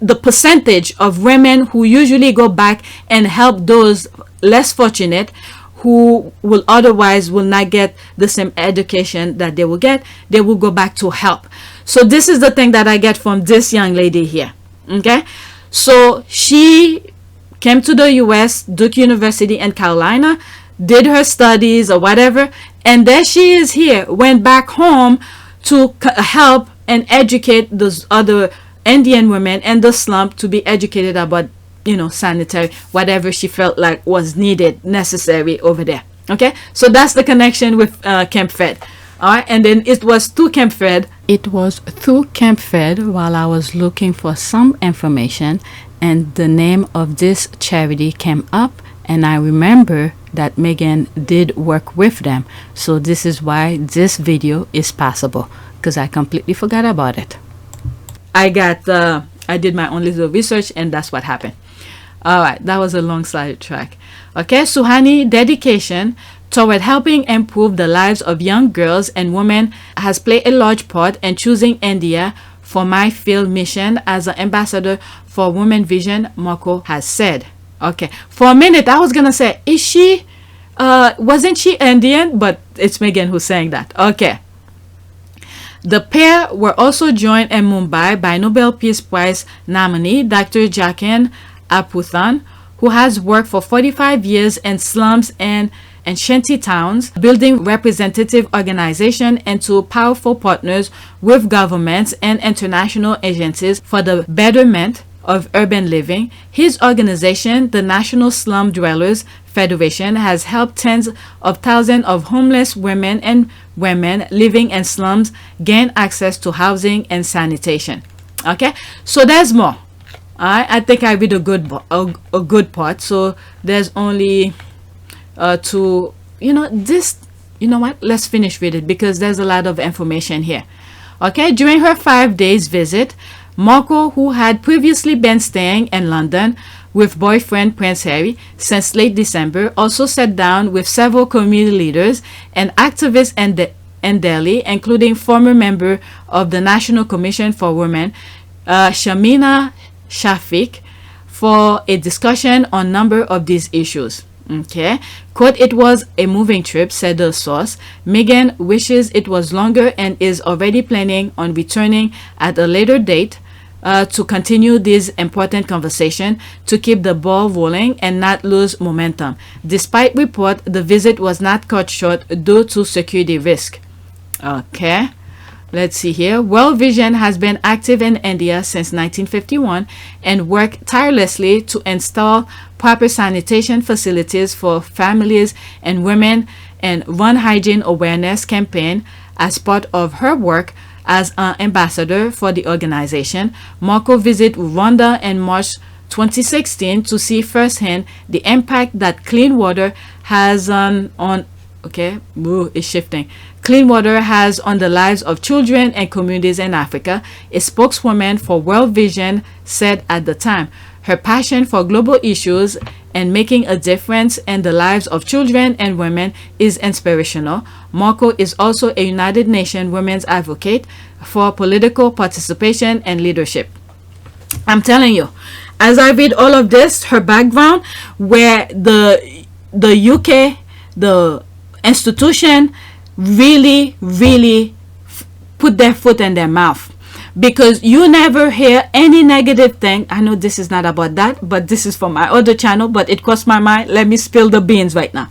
the percentage of women who usually go back and help those less fortunate who will otherwise will not get the same education that they will get, they will go back to help. So this is the thing that I get from this young lady here. Okay, so she came to the US, Duke University in Carolina, did her studies or whatever, and there she is here, went back home to help and educate those other Indian women in the slum to be educated about, you know, sanitary, whatever she felt like was needed, necessary over there. Okay, so that's the connection with Camp Fed. All right, and then it was through Camp Fed. It was through Camp Fed while I was looking for some information, and the name of this charity came up, and I remember that Meghan did work with them. So this is why this video is possible, because I completely forgot about it. I did my own little research, and that's what happened. All right, that was a long slide track. Okay, SUHANI dedication toward helping improve the lives of young girls and women has played a large part in choosing India for my field mission as an ambassador for Women Vision, Markle has said. Okay, for a minute I was gonna say, is she wasn't she Indian? But it's Meghan who's saying that. Okay. The pair were also joined in Mumbai by Nobel Peace Prize nominee Dr. Jakin Aputhan, who has worked for 45 years in slums and shanty towns, building representative organizations into powerful partners with governments and international agencies for the betterment of urban living. His organization, the National Slum Dwellers Federation, has helped tens of thousands of homeless women and women living in slums gain access to housing and sanitation. Okay, so there's more. I think I read a good part. So there's only to, you know, this, you know what, let's finish with it because there's a lot of information here. Okay, during her 5 days visit, Markle, who had previously been staying in London with boyfriend Prince Harry since late December, also sat down with several community leaders and activists in Delhi, including former member of the National Commission for Women, Shamina Shafiq, for a discussion on a number of these issues. Okay, quote, "It was a moving trip," said the source. Meghan wishes it was longer and is already planning on returning at a later date to continue this important conversation to keep the ball rolling and not lose momentum. Despite report, the visit was not cut short due to security risk. Okay, let's see here. World Vision has been active in India since 1951 and worked tirelessly to install proper sanitation facilities for families and women and run hygiene awareness campaign as part of her work as an ambassador for the organization. Markle visited Rwanda in March 2016 to see firsthand the impact that clean water has Clean water has on the lives of children and communities in Africa, a spokeswoman for World Vision said at the time. Her passion for global issues and making a difference in the lives of children and women is inspirational. Markle is also a United Nations women's advocate for political participation and leadership. I'm telling you, as I read all of this, her background, where the UK, the institution really put their foot in their mouth, because you never hear any negative thing. I know this is not about that, but this is for my other channel, but it crossed my mind. Let me spill the beans right now.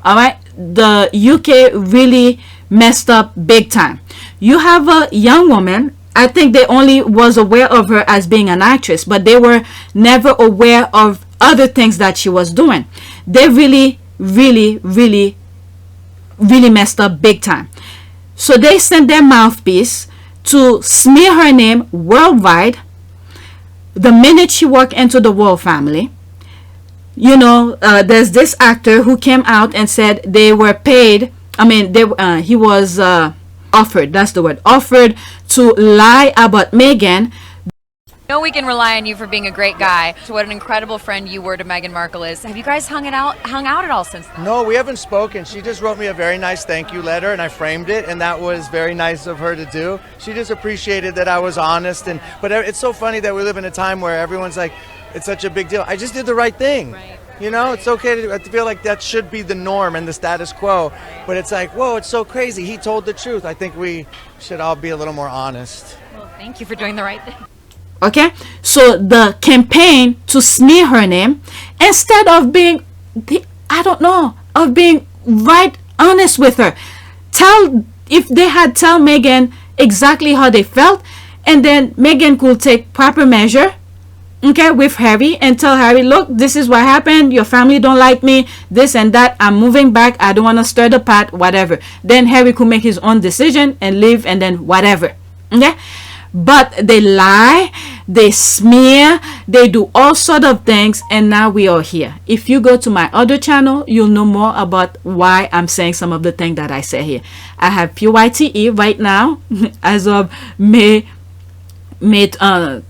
All right, the UK really messed up big time. You have a young woman, I think they only was aware of her as being an actress, but they were never aware of other things that she was doing. They really messed up big time. So they sent their mouthpiece to smear her name worldwide the minute she walked into the royal family. You know, there's this actor who came out and said they were paid, he was offered, that's the word, offered to lie about Meghan know we can rely on you for being a great guy. So what an incredible friend you were to Meghan Markle is. Have you guys hung out at all since then? No, we haven't spoken. She just wrote me a very nice thank you letter, and I framed it, and that was very nice of her to do. She just appreciated that I was honest, but it's so funny that we live in a time where everyone's like, it's such a big deal. I just did the right thing. Right. You know, it's okay to feel like that should be the norm and the status quo, but it's like, whoa, it's so crazy. He told the truth. I think we should all be a little more honest. Well, thank you for doing the right thing. Okay, so the campaign to smear her name, instead of being, of being right honest with her, if they had tell Meghan exactly how they felt, and then Meghan could take proper measure, okay, with Harry, and tell Harry, look, this is what happened, your family don't like me, this and that, I'm moving back, I don't want to stir the pot, whatever. Then Harry could make his own decision and leave, and then whatever. Okay, but they lie, they smear, they do all sort of things, and now we are here. If you go to my other channel, you'll know more about why I'm saying some of the things that I say here. I have PYTE right now as of May 25th,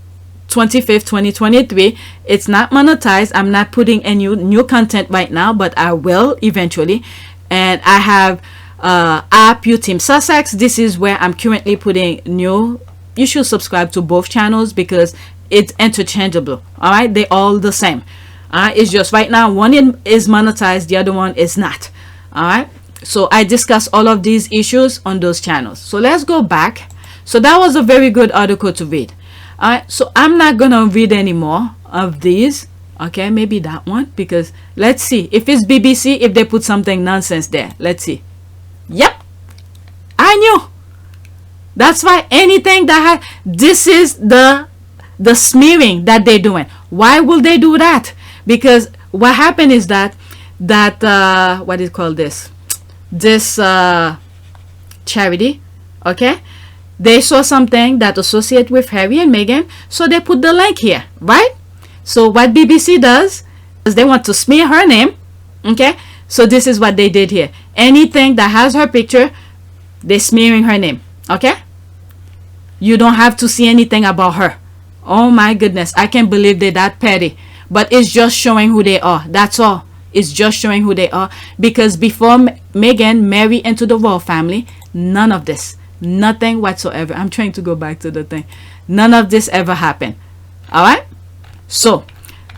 2023. It's not monetized. I'm not putting any new content right now, but I will eventually. And I have APU Team Sussex. This is where I'm currently putting new. You should subscribe to both channels because it's interchangeable. All right, they're all the same. It's just right now one is monetized, the other one is not. All right, so I discuss all of these issues on those channels. So let's go back. So that was a very good article to read. All right, so I'm not gonna read any more of these. Okay, maybe that one, because let's see if it's BBC, if they put something nonsense there. Let's see. Yep, I knew. That's why anything that this is the smearing that they're doing. Why will they do that? Because what happened is that what is called this charity, okay, they saw something that associate with Harry and Meghan, so they put the link here, right? So what BBC does is they want to smear her name, okay? So this is what they did here. Anything that has her picture, they're smearing her name, okay? You don't have to see anything about her. Oh my goodness, I can't believe they're that petty. But it's just showing who they are. That's all. It's just showing who they are. Because before Meghan married into the royal family, none of this, nothing whatsoever. I'm trying to go back to the thing. None of this ever happened. All right. So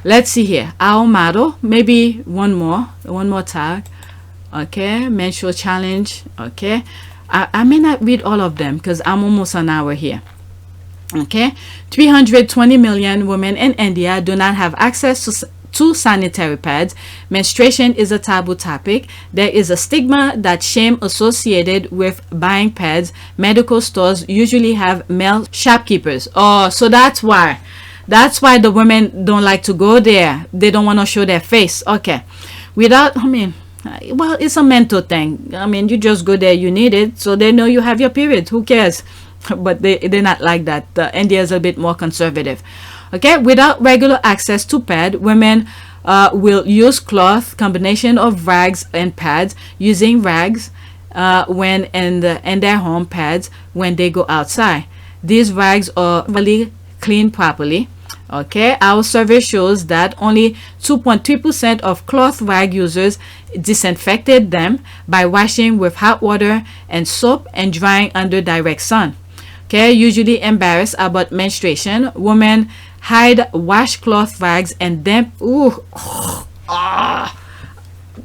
let's see here. Our model, maybe one more tag. Okay, menstrual challenge. Okay, I may not read all of them because I'm almost an hour here. Okay, 320 million women in India do not have access to sanitary pads. Menstruation is a taboo topic. There is a stigma that shame associated with buying pads. Medical stores usually have male shopkeepers. Oh, so that's why the women don't like to go there. They don't want to show their face. Okay, well, it's a mental thing. You just go there, you need it, so they know you have your period. Who cares? But they're not like that. India is a bit more conservative. Okay, without regular access to pad, women will use cloth, combination of rags and pads, using rags when in their home, pads when they go outside. These rags are really cleaned properly. Okay, our survey shows that only 2.3% of cloth rag users disinfected them by washing with hot water and soap and drying under direct sun. Okay, usually embarrassed about menstruation, women hide washcloth rags and damp.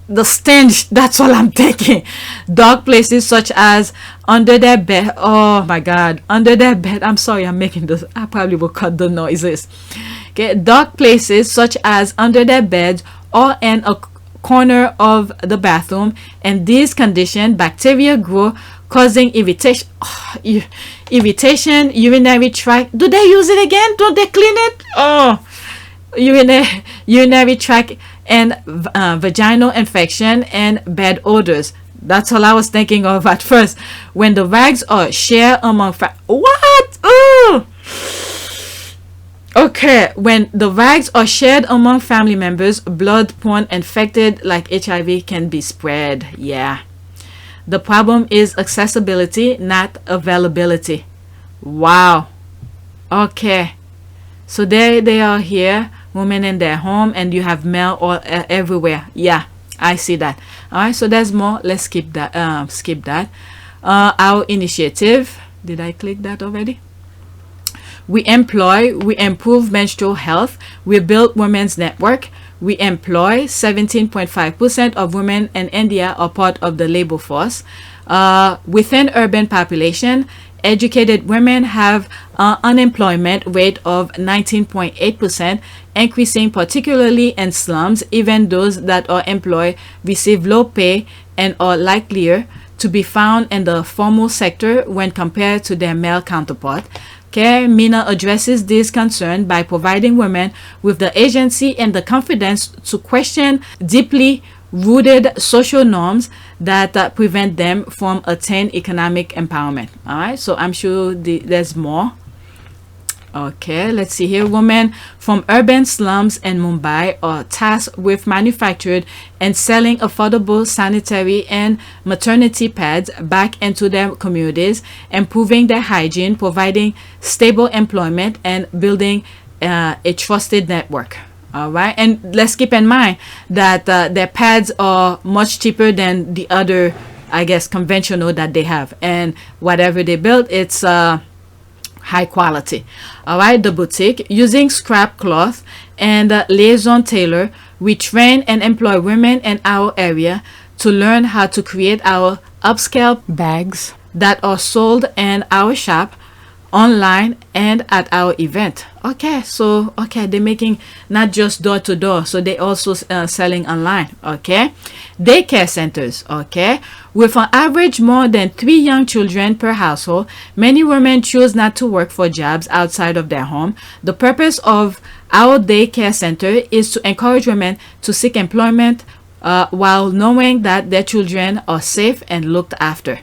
The stench, that's all I'm thinking. Dark places such as under their bed. Oh my god, under their bed. I'm sorry, I'm making this. I probably will cut the noises. Okay, dark places such as under their beds or in a corner of the bathroom. In these conditions, bacteria grow, causing irritation. Irritation, urinary tract. Do they use it again? Don't they clean it? Oh, urinary tract and vaginal infection and bad odors. That's all I was thinking of at first. When the rags are shared among what? Ooh. Okay, when the rags are shared among family members, blood-borne infected like HIV can be spread. Yeah. The problem is accessibility, not availability. Wow. Okay. So they are here, women in their home, and you have male all everywhere. Yeah, I see that. All right, so there's more. Let's skip that. Skip that. Our initiative. Did I click that already? We improve menstrual health. We build women's network. We employ 17.5% of women in India are part of the labor force. Within urban population, educated women have unemployment rate of 19.8%, increasing particularly in slums. Even those that are employed receive low pay and are likelier to be found in the formal sector when compared to their male counterpart. Okay, Myna addresses this concern by providing women with the agency and the confidence to question deeply rooted social norms that prevent them from attaining economic empowerment. All right, so I'm sure there's more. Okay, let's see here. Women from urban slums in Mumbai are tasked with manufacturing and selling affordable sanitary and maternity pads back into their communities, improving their hygiene, providing stable employment, and building a trusted network. All right, and let's keep in mind that their pads are much cheaper than the other, I guess, conventional that they have, and whatever they build, it's high quality. All right, the boutique, using scrap cloth and liaison tailor, we train and employ women in our area to learn how to create our upscale bags that are sold in our shop, online, and at our event. Okay, so they're making not just door to door, so they also selling online. Okay, daycare centers. Okay, with an average more than 3 young children per household, many women choose not to work for jobs outside of their home. The purpose of our daycare center is to encourage women to seek employment while knowing that their children are safe and looked after.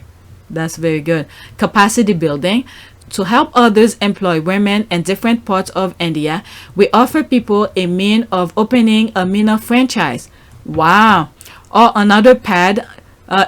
That's very good. Capacity building. To help others employ women in different parts of India, we offer people a means of opening a Myna franchise. Wow. Or another pad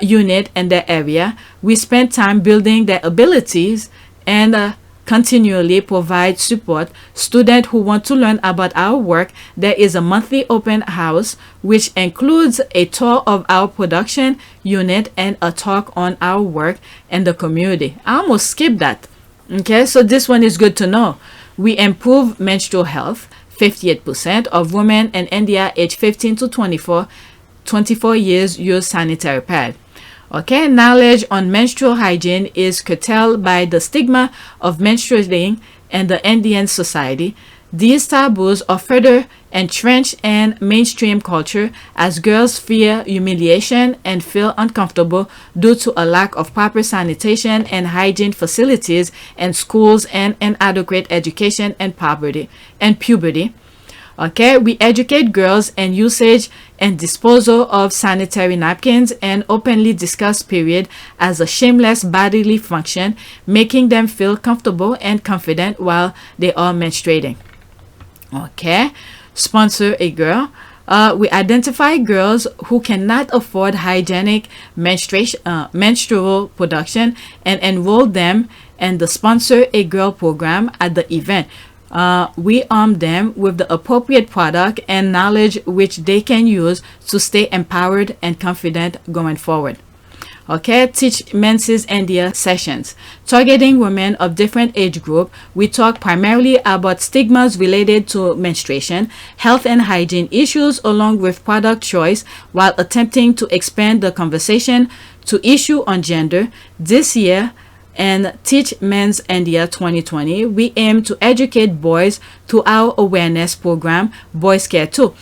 unit in their area. We spend time building their abilities and continually provide support. Students who want to learn about our work, there is a monthly open house which includes a tour of our production unit and a talk on our work in the community. I almost skipped that. Okay, so this one is good to know. We improve menstrual health. 58% of women in India aged 15 to 24 years use sanitary pad. Okay, knowledge on menstrual hygiene is curtailed by the stigma of menstruating in the Indian society. These taboos are further entrenched in mainstream culture as girls fear humiliation and feel uncomfortable due to a lack of proper sanitation and hygiene facilities in schools and inadequate education and puberty. Okay, we educate girls in usage and disposal of sanitary napkins and openly discuss period as a shameless bodily function, making them feel comfortable and confident while they are menstruating. Okay, sponsor a girl. We identify girls who cannot afford hygienic menstrual production and enroll them in the Sponsor a Girl program at the event. We arm them with the appropriate product and knowledge which they can use to stay empowered and confident going forward. Okay, Teach Menses India sessions. Targeting women of different age group, we talk primarily about stigmas related to menstruation, health and hygiene issues along with product choice while attempting to expand the conversation to issue on gender. This year, and Teach Men's India 2020, we aim to educate boys through our awareness program, Boys Care Too.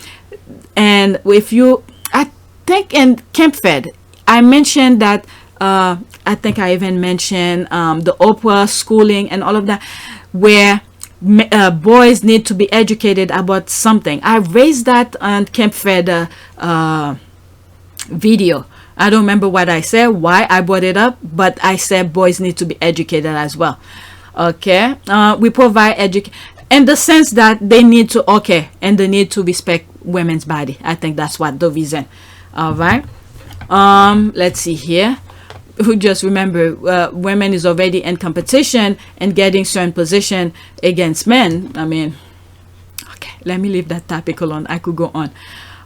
And if you, I think in Camp Fed, I mentioned that, I think I even mentioned the Oprah schooling and all of that, where boys need to be educated about something. I raised that on Camp Fed video. I don't remember what I said, why I brought it up, but I said boys need to be educated as well. Okay, we provide education in the sense that they need to, and they need to respect women's body. I think that's what the reason. All right. Let's see here. Who just remember, women is already in competition and getting certain position against men. I mean, let me leave that topic alone. I could go on.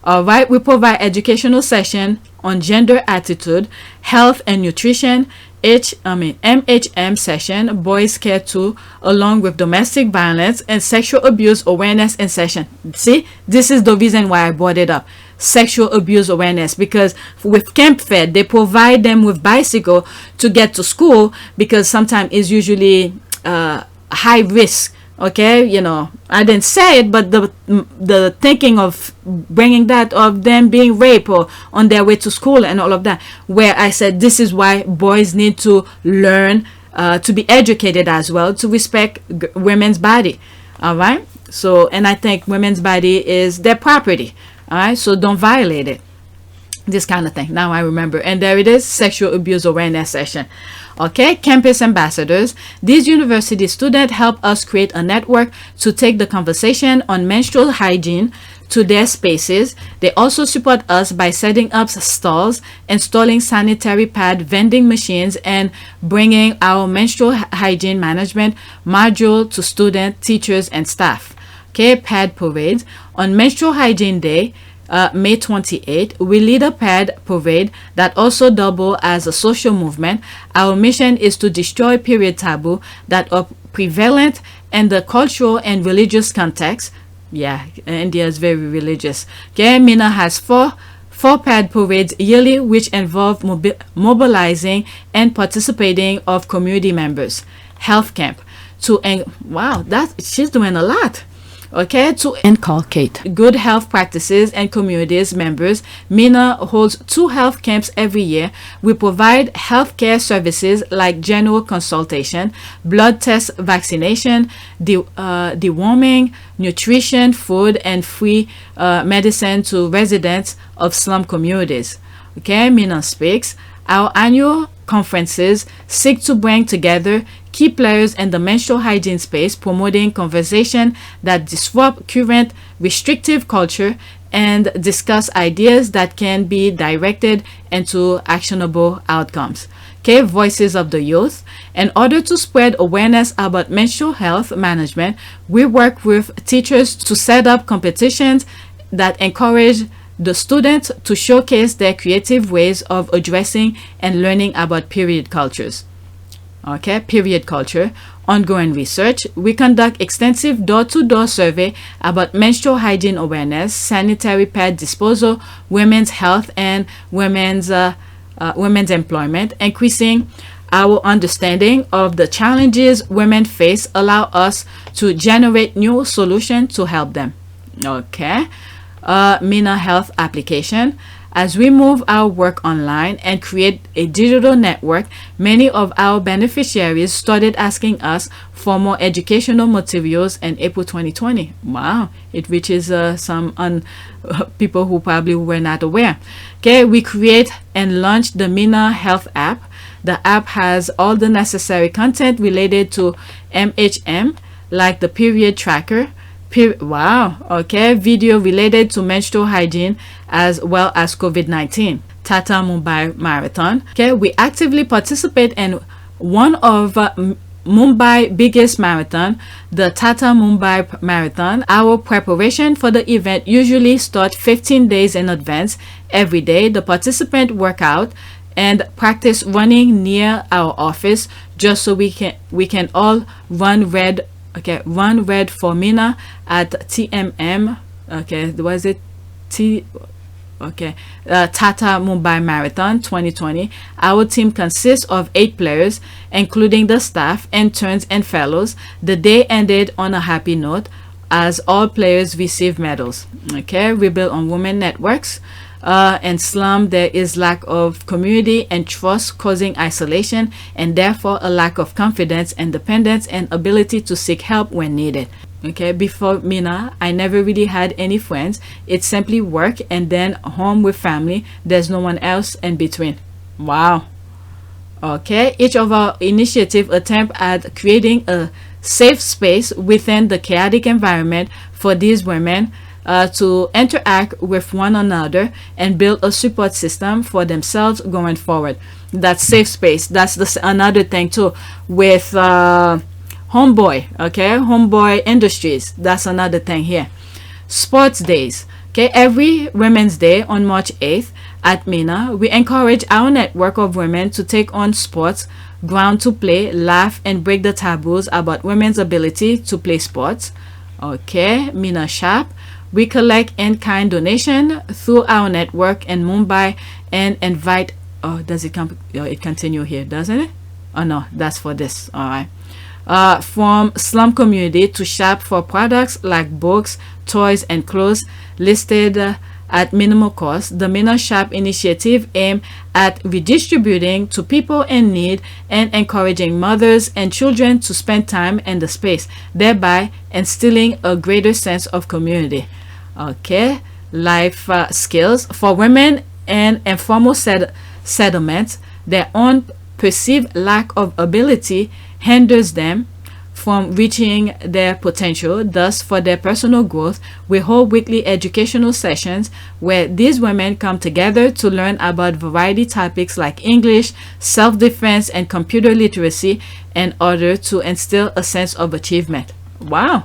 All right, we provide educational session on gender attitude, health and nutrition, MHM session, boys care too, along with domestic violence and sexual abuse awareness and session. See, this is the reason why I brought it up. Sexual abuse awareness, because with Camp Fed, they provide them with bicycle to get to school, because sometimes it's usually high risk. Okay, you know, I didn't say it, but the thinking of bringing that, of them being raped or on their way to school and all of that, where I said this is why boys need to learn to be educated as well, to respect women's body. All right, so, and I think women's body is their property. All right, so don't violate it. This kind of thing. Now I remember. And there it is, sexual abuse awareness session. Okay, campus ambassadors. These university students help us create a network to take the conversation on menstrual hygiene to their spaces. They also support us by setting up stalls, installing sanitary pad vending machines, and bringing our menstrual hygiene management module to students, teachers, and staff. Okay, pad parades. On Menstrual Hygiene Day, May 28, we lead a pad parade that also double as a social movement. Our mission is to destroy period taboo that are prevalent in the cultural and religious context. Yeah, India is very religious. Okay, Myna has four pad parades yearly, which involve mobilizing and participating of community members. Health camp wow, that she's doing a lot. Okay, to inculcate good health practices and communities members, Myna holds 2 health camps every year. We provide healthcare services like general consultation, blood test, vaccination, deworming, nutrition, food, and free medicine to residents of slum communities. Okay, Myna speaks. Our annual conferences seek to bring together key players in the menstrual hygiene space, promoting conversation that disrupt current restrictive culture and discuss ideas that can be directed into actionable outcomes. Okay, voices of the youth. In order to spread awareness about menstrual health management, we work with teachers to set up competitions that encourage the students to showcase their creative ways of addressing and learning about period cultures. Okay, period culture. Ongoing research. We conduct extensive door-to-door survey about menstrual hygiene awareness, sanitary pad disposal, women's health, and women's employment. Increasing our understanding of the challenges women face allow us to generate new solutions to help them. Okay. Myna Health application. As we move our work online and create a digital network, many of our beneficiaries started asking us for more educational materials in April 2020. Wow, it reaches some people who probably were not aware. Okay, we create and launch the Myna Health app. The app has all the necessary content related to MHM, like the period tracker, video related to menstrual hygiene, as well as COVID-19. Tata Mumbai Marathon. Okay, we actively participate in one of Mumbai biggest marathon, the Tata Mumbai Marathon. Our preparation for the event usually starts 15 days in advance. Every day, the participants work out and practice running near our office, just so we can all run red. Okay, run red for Myna at TMM. Okay, was it Tata Mumbai Marathon 2020. Our team consists of 8 players, including the staff, interns, and fellows. The day ended on a happy note, as all players received medals. Okay, we build on women networks. In slum, there is lack of community and trust, causing isolation and therefore a lack of confidence, independence, and ability to seek help when needed. Okay, before Myna, I never really had any friends. It's simply work and then home with family. There's no one else in between. Wow. Okay, each of our initiative attempt at creating a safe space within the chaotic environment for these women to interact with one another and build a support system for themselves going forward. That safe space, that's another thing too with Homeboy. Okay, Homeboy Industries, that's another thing here. Sports days. Okay, every Women's Day on March 8th at Myna, we encourage our network of women to take on sports ground to play, laugh, and break the taboos about women's ability to play sports. Okay, Myna Shop. We collect in-kind donation through our network in Mumbai and invite. Oh, does it come? Oh, it continue here, doesn't it? Oh no, that's for this. All right. From slum community to shop for products like books, toys, and clothes listed at minimal cost. The Myna Shop initiative aimed at redistributing to people in need and encouraging mothers and children to spend time in the space, thereby instilling a greater sense of community. Okay, life skills for women in informal settlements. Their own perceived lack of ability hinders them from reaching their potential. Thus, for their personal growth, we hold weekly educational sessions where these women come together to learn about variety topics like English, self-defense, and computer literacy in order to instill a sense of achievement. Wow,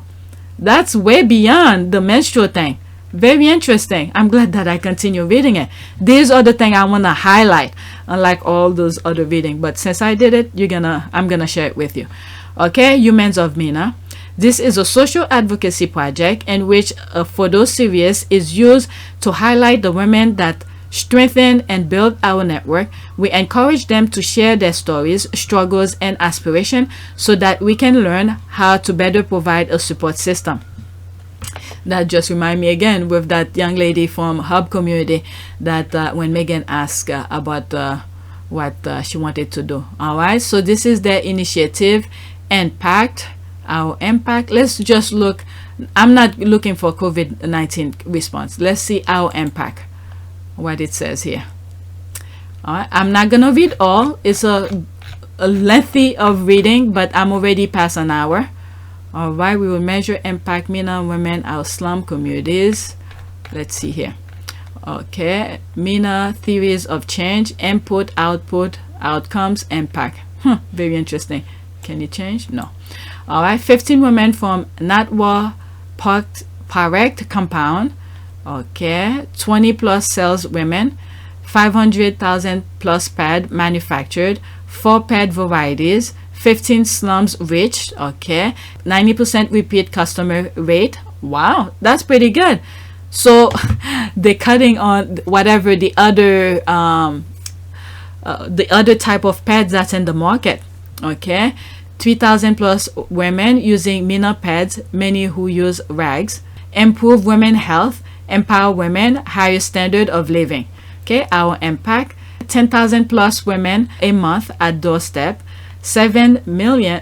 that's way beyond the menstrual thing. Very interesting. I'm glad that I continue reading it. These are the things I want to highlight, unlike all those other reading. But since I did it, I'm gonna share it with you. Okay, Humans of Myna. This is a social advocacy project in which a photo series is used to highlight the women that strengthen and build our network. We encourage them to share their stories, struggles, and aspirations so that we can learn how to better provide a support system. That just remind me again with that young lady from Hub community that when Megan asked about what she wanted to do. All right, so this is their initiative. Impact, our impact. Let's just look. I'm not looking for COVID-19 response. Let's see our impact, what it says here. All right, I'm not gonna read all. It's a lengthy of reading, but I'm already past an hour. All right, we will measure impact Myna women, our slum communities. Let's see here. Okay, Myna theories of change, input, output, outcomes, impact. Very interesting. Can you change? No. All right, 15 women from Natwa Parect compound. Okay, 20 plus sales women, 500,000 plus pad manufactured, 4 pad varieties, 15 slums reached. Okay, 90% repeat customer rate. Wow, that's pretty good. So they're cutting on whatever the other type of pads that's in the market. Okay, 3,000 plus women using Myna pads, many who use rags. Improve women health, empower women, higher standard of living. Okay, our impact, 10,000 plus women a month at doorstep. 7 million.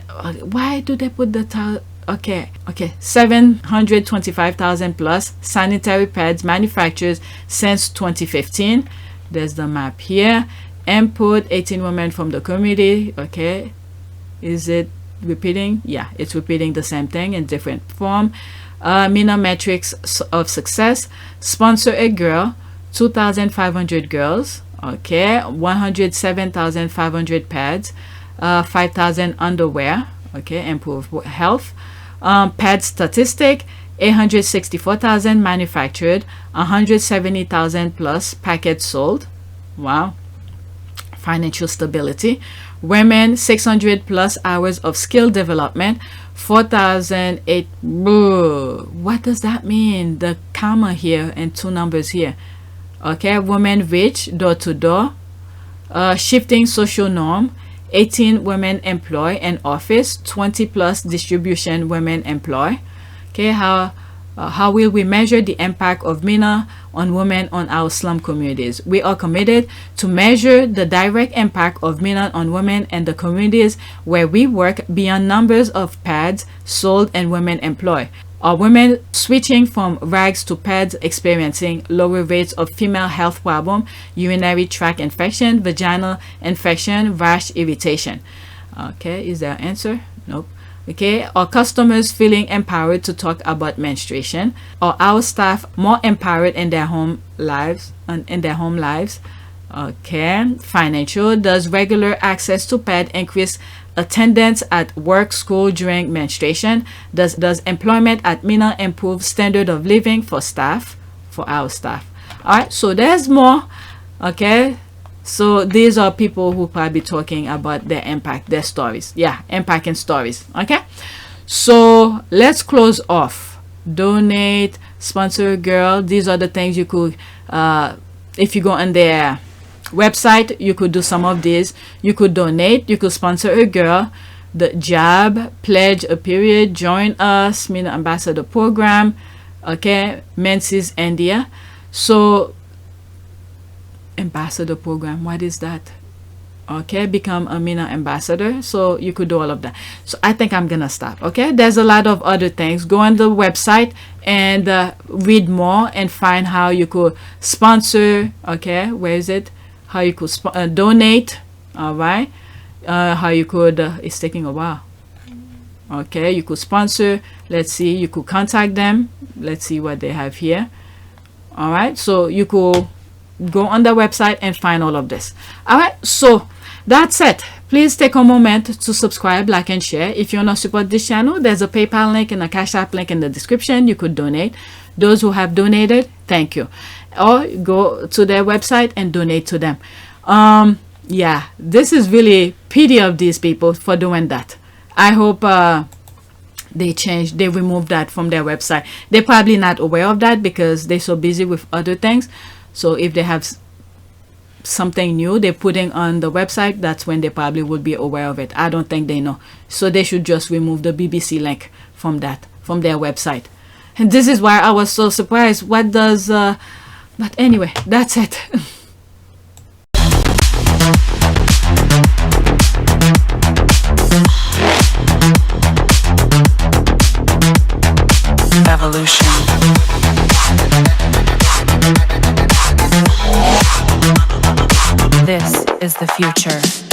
Why do they put the okay 725,000 plus sanitary pads manufactured since 2015. There's the map here. Input 18 women from the community. Okay, is it repeating? Yeah, it's repeating the same thing in different form. Myna metrics of success. Sponsor a girl, 2,500 girls. Okay, 107,500 pads, 5,000 underwear. Okay, improve health. Pad statistic, 864,000 manufactured, 170,000 plus packets sold. Wow. Financial stability. Women, 600 plus hours of skill development, 4,008. What does that mean? The comma here and 2 numbers here. Okay, women rich, door to door. Shifting social norm, 18 women employ in office, 20 plus distribution women employ. Okay, how will we measure the impact of Myna on women on our slum communities? We are committed to measure the direct impact of Myna on women in the communities where we work beyond numbers of pads sold and women employ. Are women switching from rags to pads experiencing lower rates of female health problem, urinary tract infection, vaginal infection, rash, irritation? Okay, is there an answer? Nope. Okay, are customers feeling empowered to talk about menstruation? Are our staff more empowered in their home lives? Okay, financial. Does regular access to pad increase attendance at work, school during menstruation? Does employment at Myna improve standard of living for our staff? All right, so there's more. Okay, so these are people who probably talking about their impact, their stories. Yeah, impact and stories. Okay, so let's close off. Donate, sponsor a girl. These are the things you could, if you go on their website, you could do some of these. You could donate, you could sponsor a girl, the job, pledge a period, join us, Myna Ambassador Program. Okay, Menses India. So ambassador program, what is that? Okay, become a Myna ambassador. So you could do all of that. So I think I'm gonna stop. Okay, there's a lot of other things. Go on the website and read more and find how you could sponsor. Okay, where is it? How you could donate. All right, how you could it's taking a while. Okay, you could sponsor. Let's see, you could contact them. Let's see what they have here. All right, so you could go on the website and find all of this. All right, so that's it. Please take a moment to subscribe, like, and share. If you want to support this channel, there's a PayPal link and a Cash App link in the description. You could donate. Those who have donated, thank you. Or go to their website and donate to them. Yeah, this is really pity of these people for doing that. I hope they remove that from their website. They're probably not aware of that because they're so busy with other things. So if they have something new they're putting on the website, that's when they probably would be aware of it. I don't think they know. So they should just remove the BBC link from their website. And this is why I was so surprised. What does but anyway, that's it. Evolution. This is the future.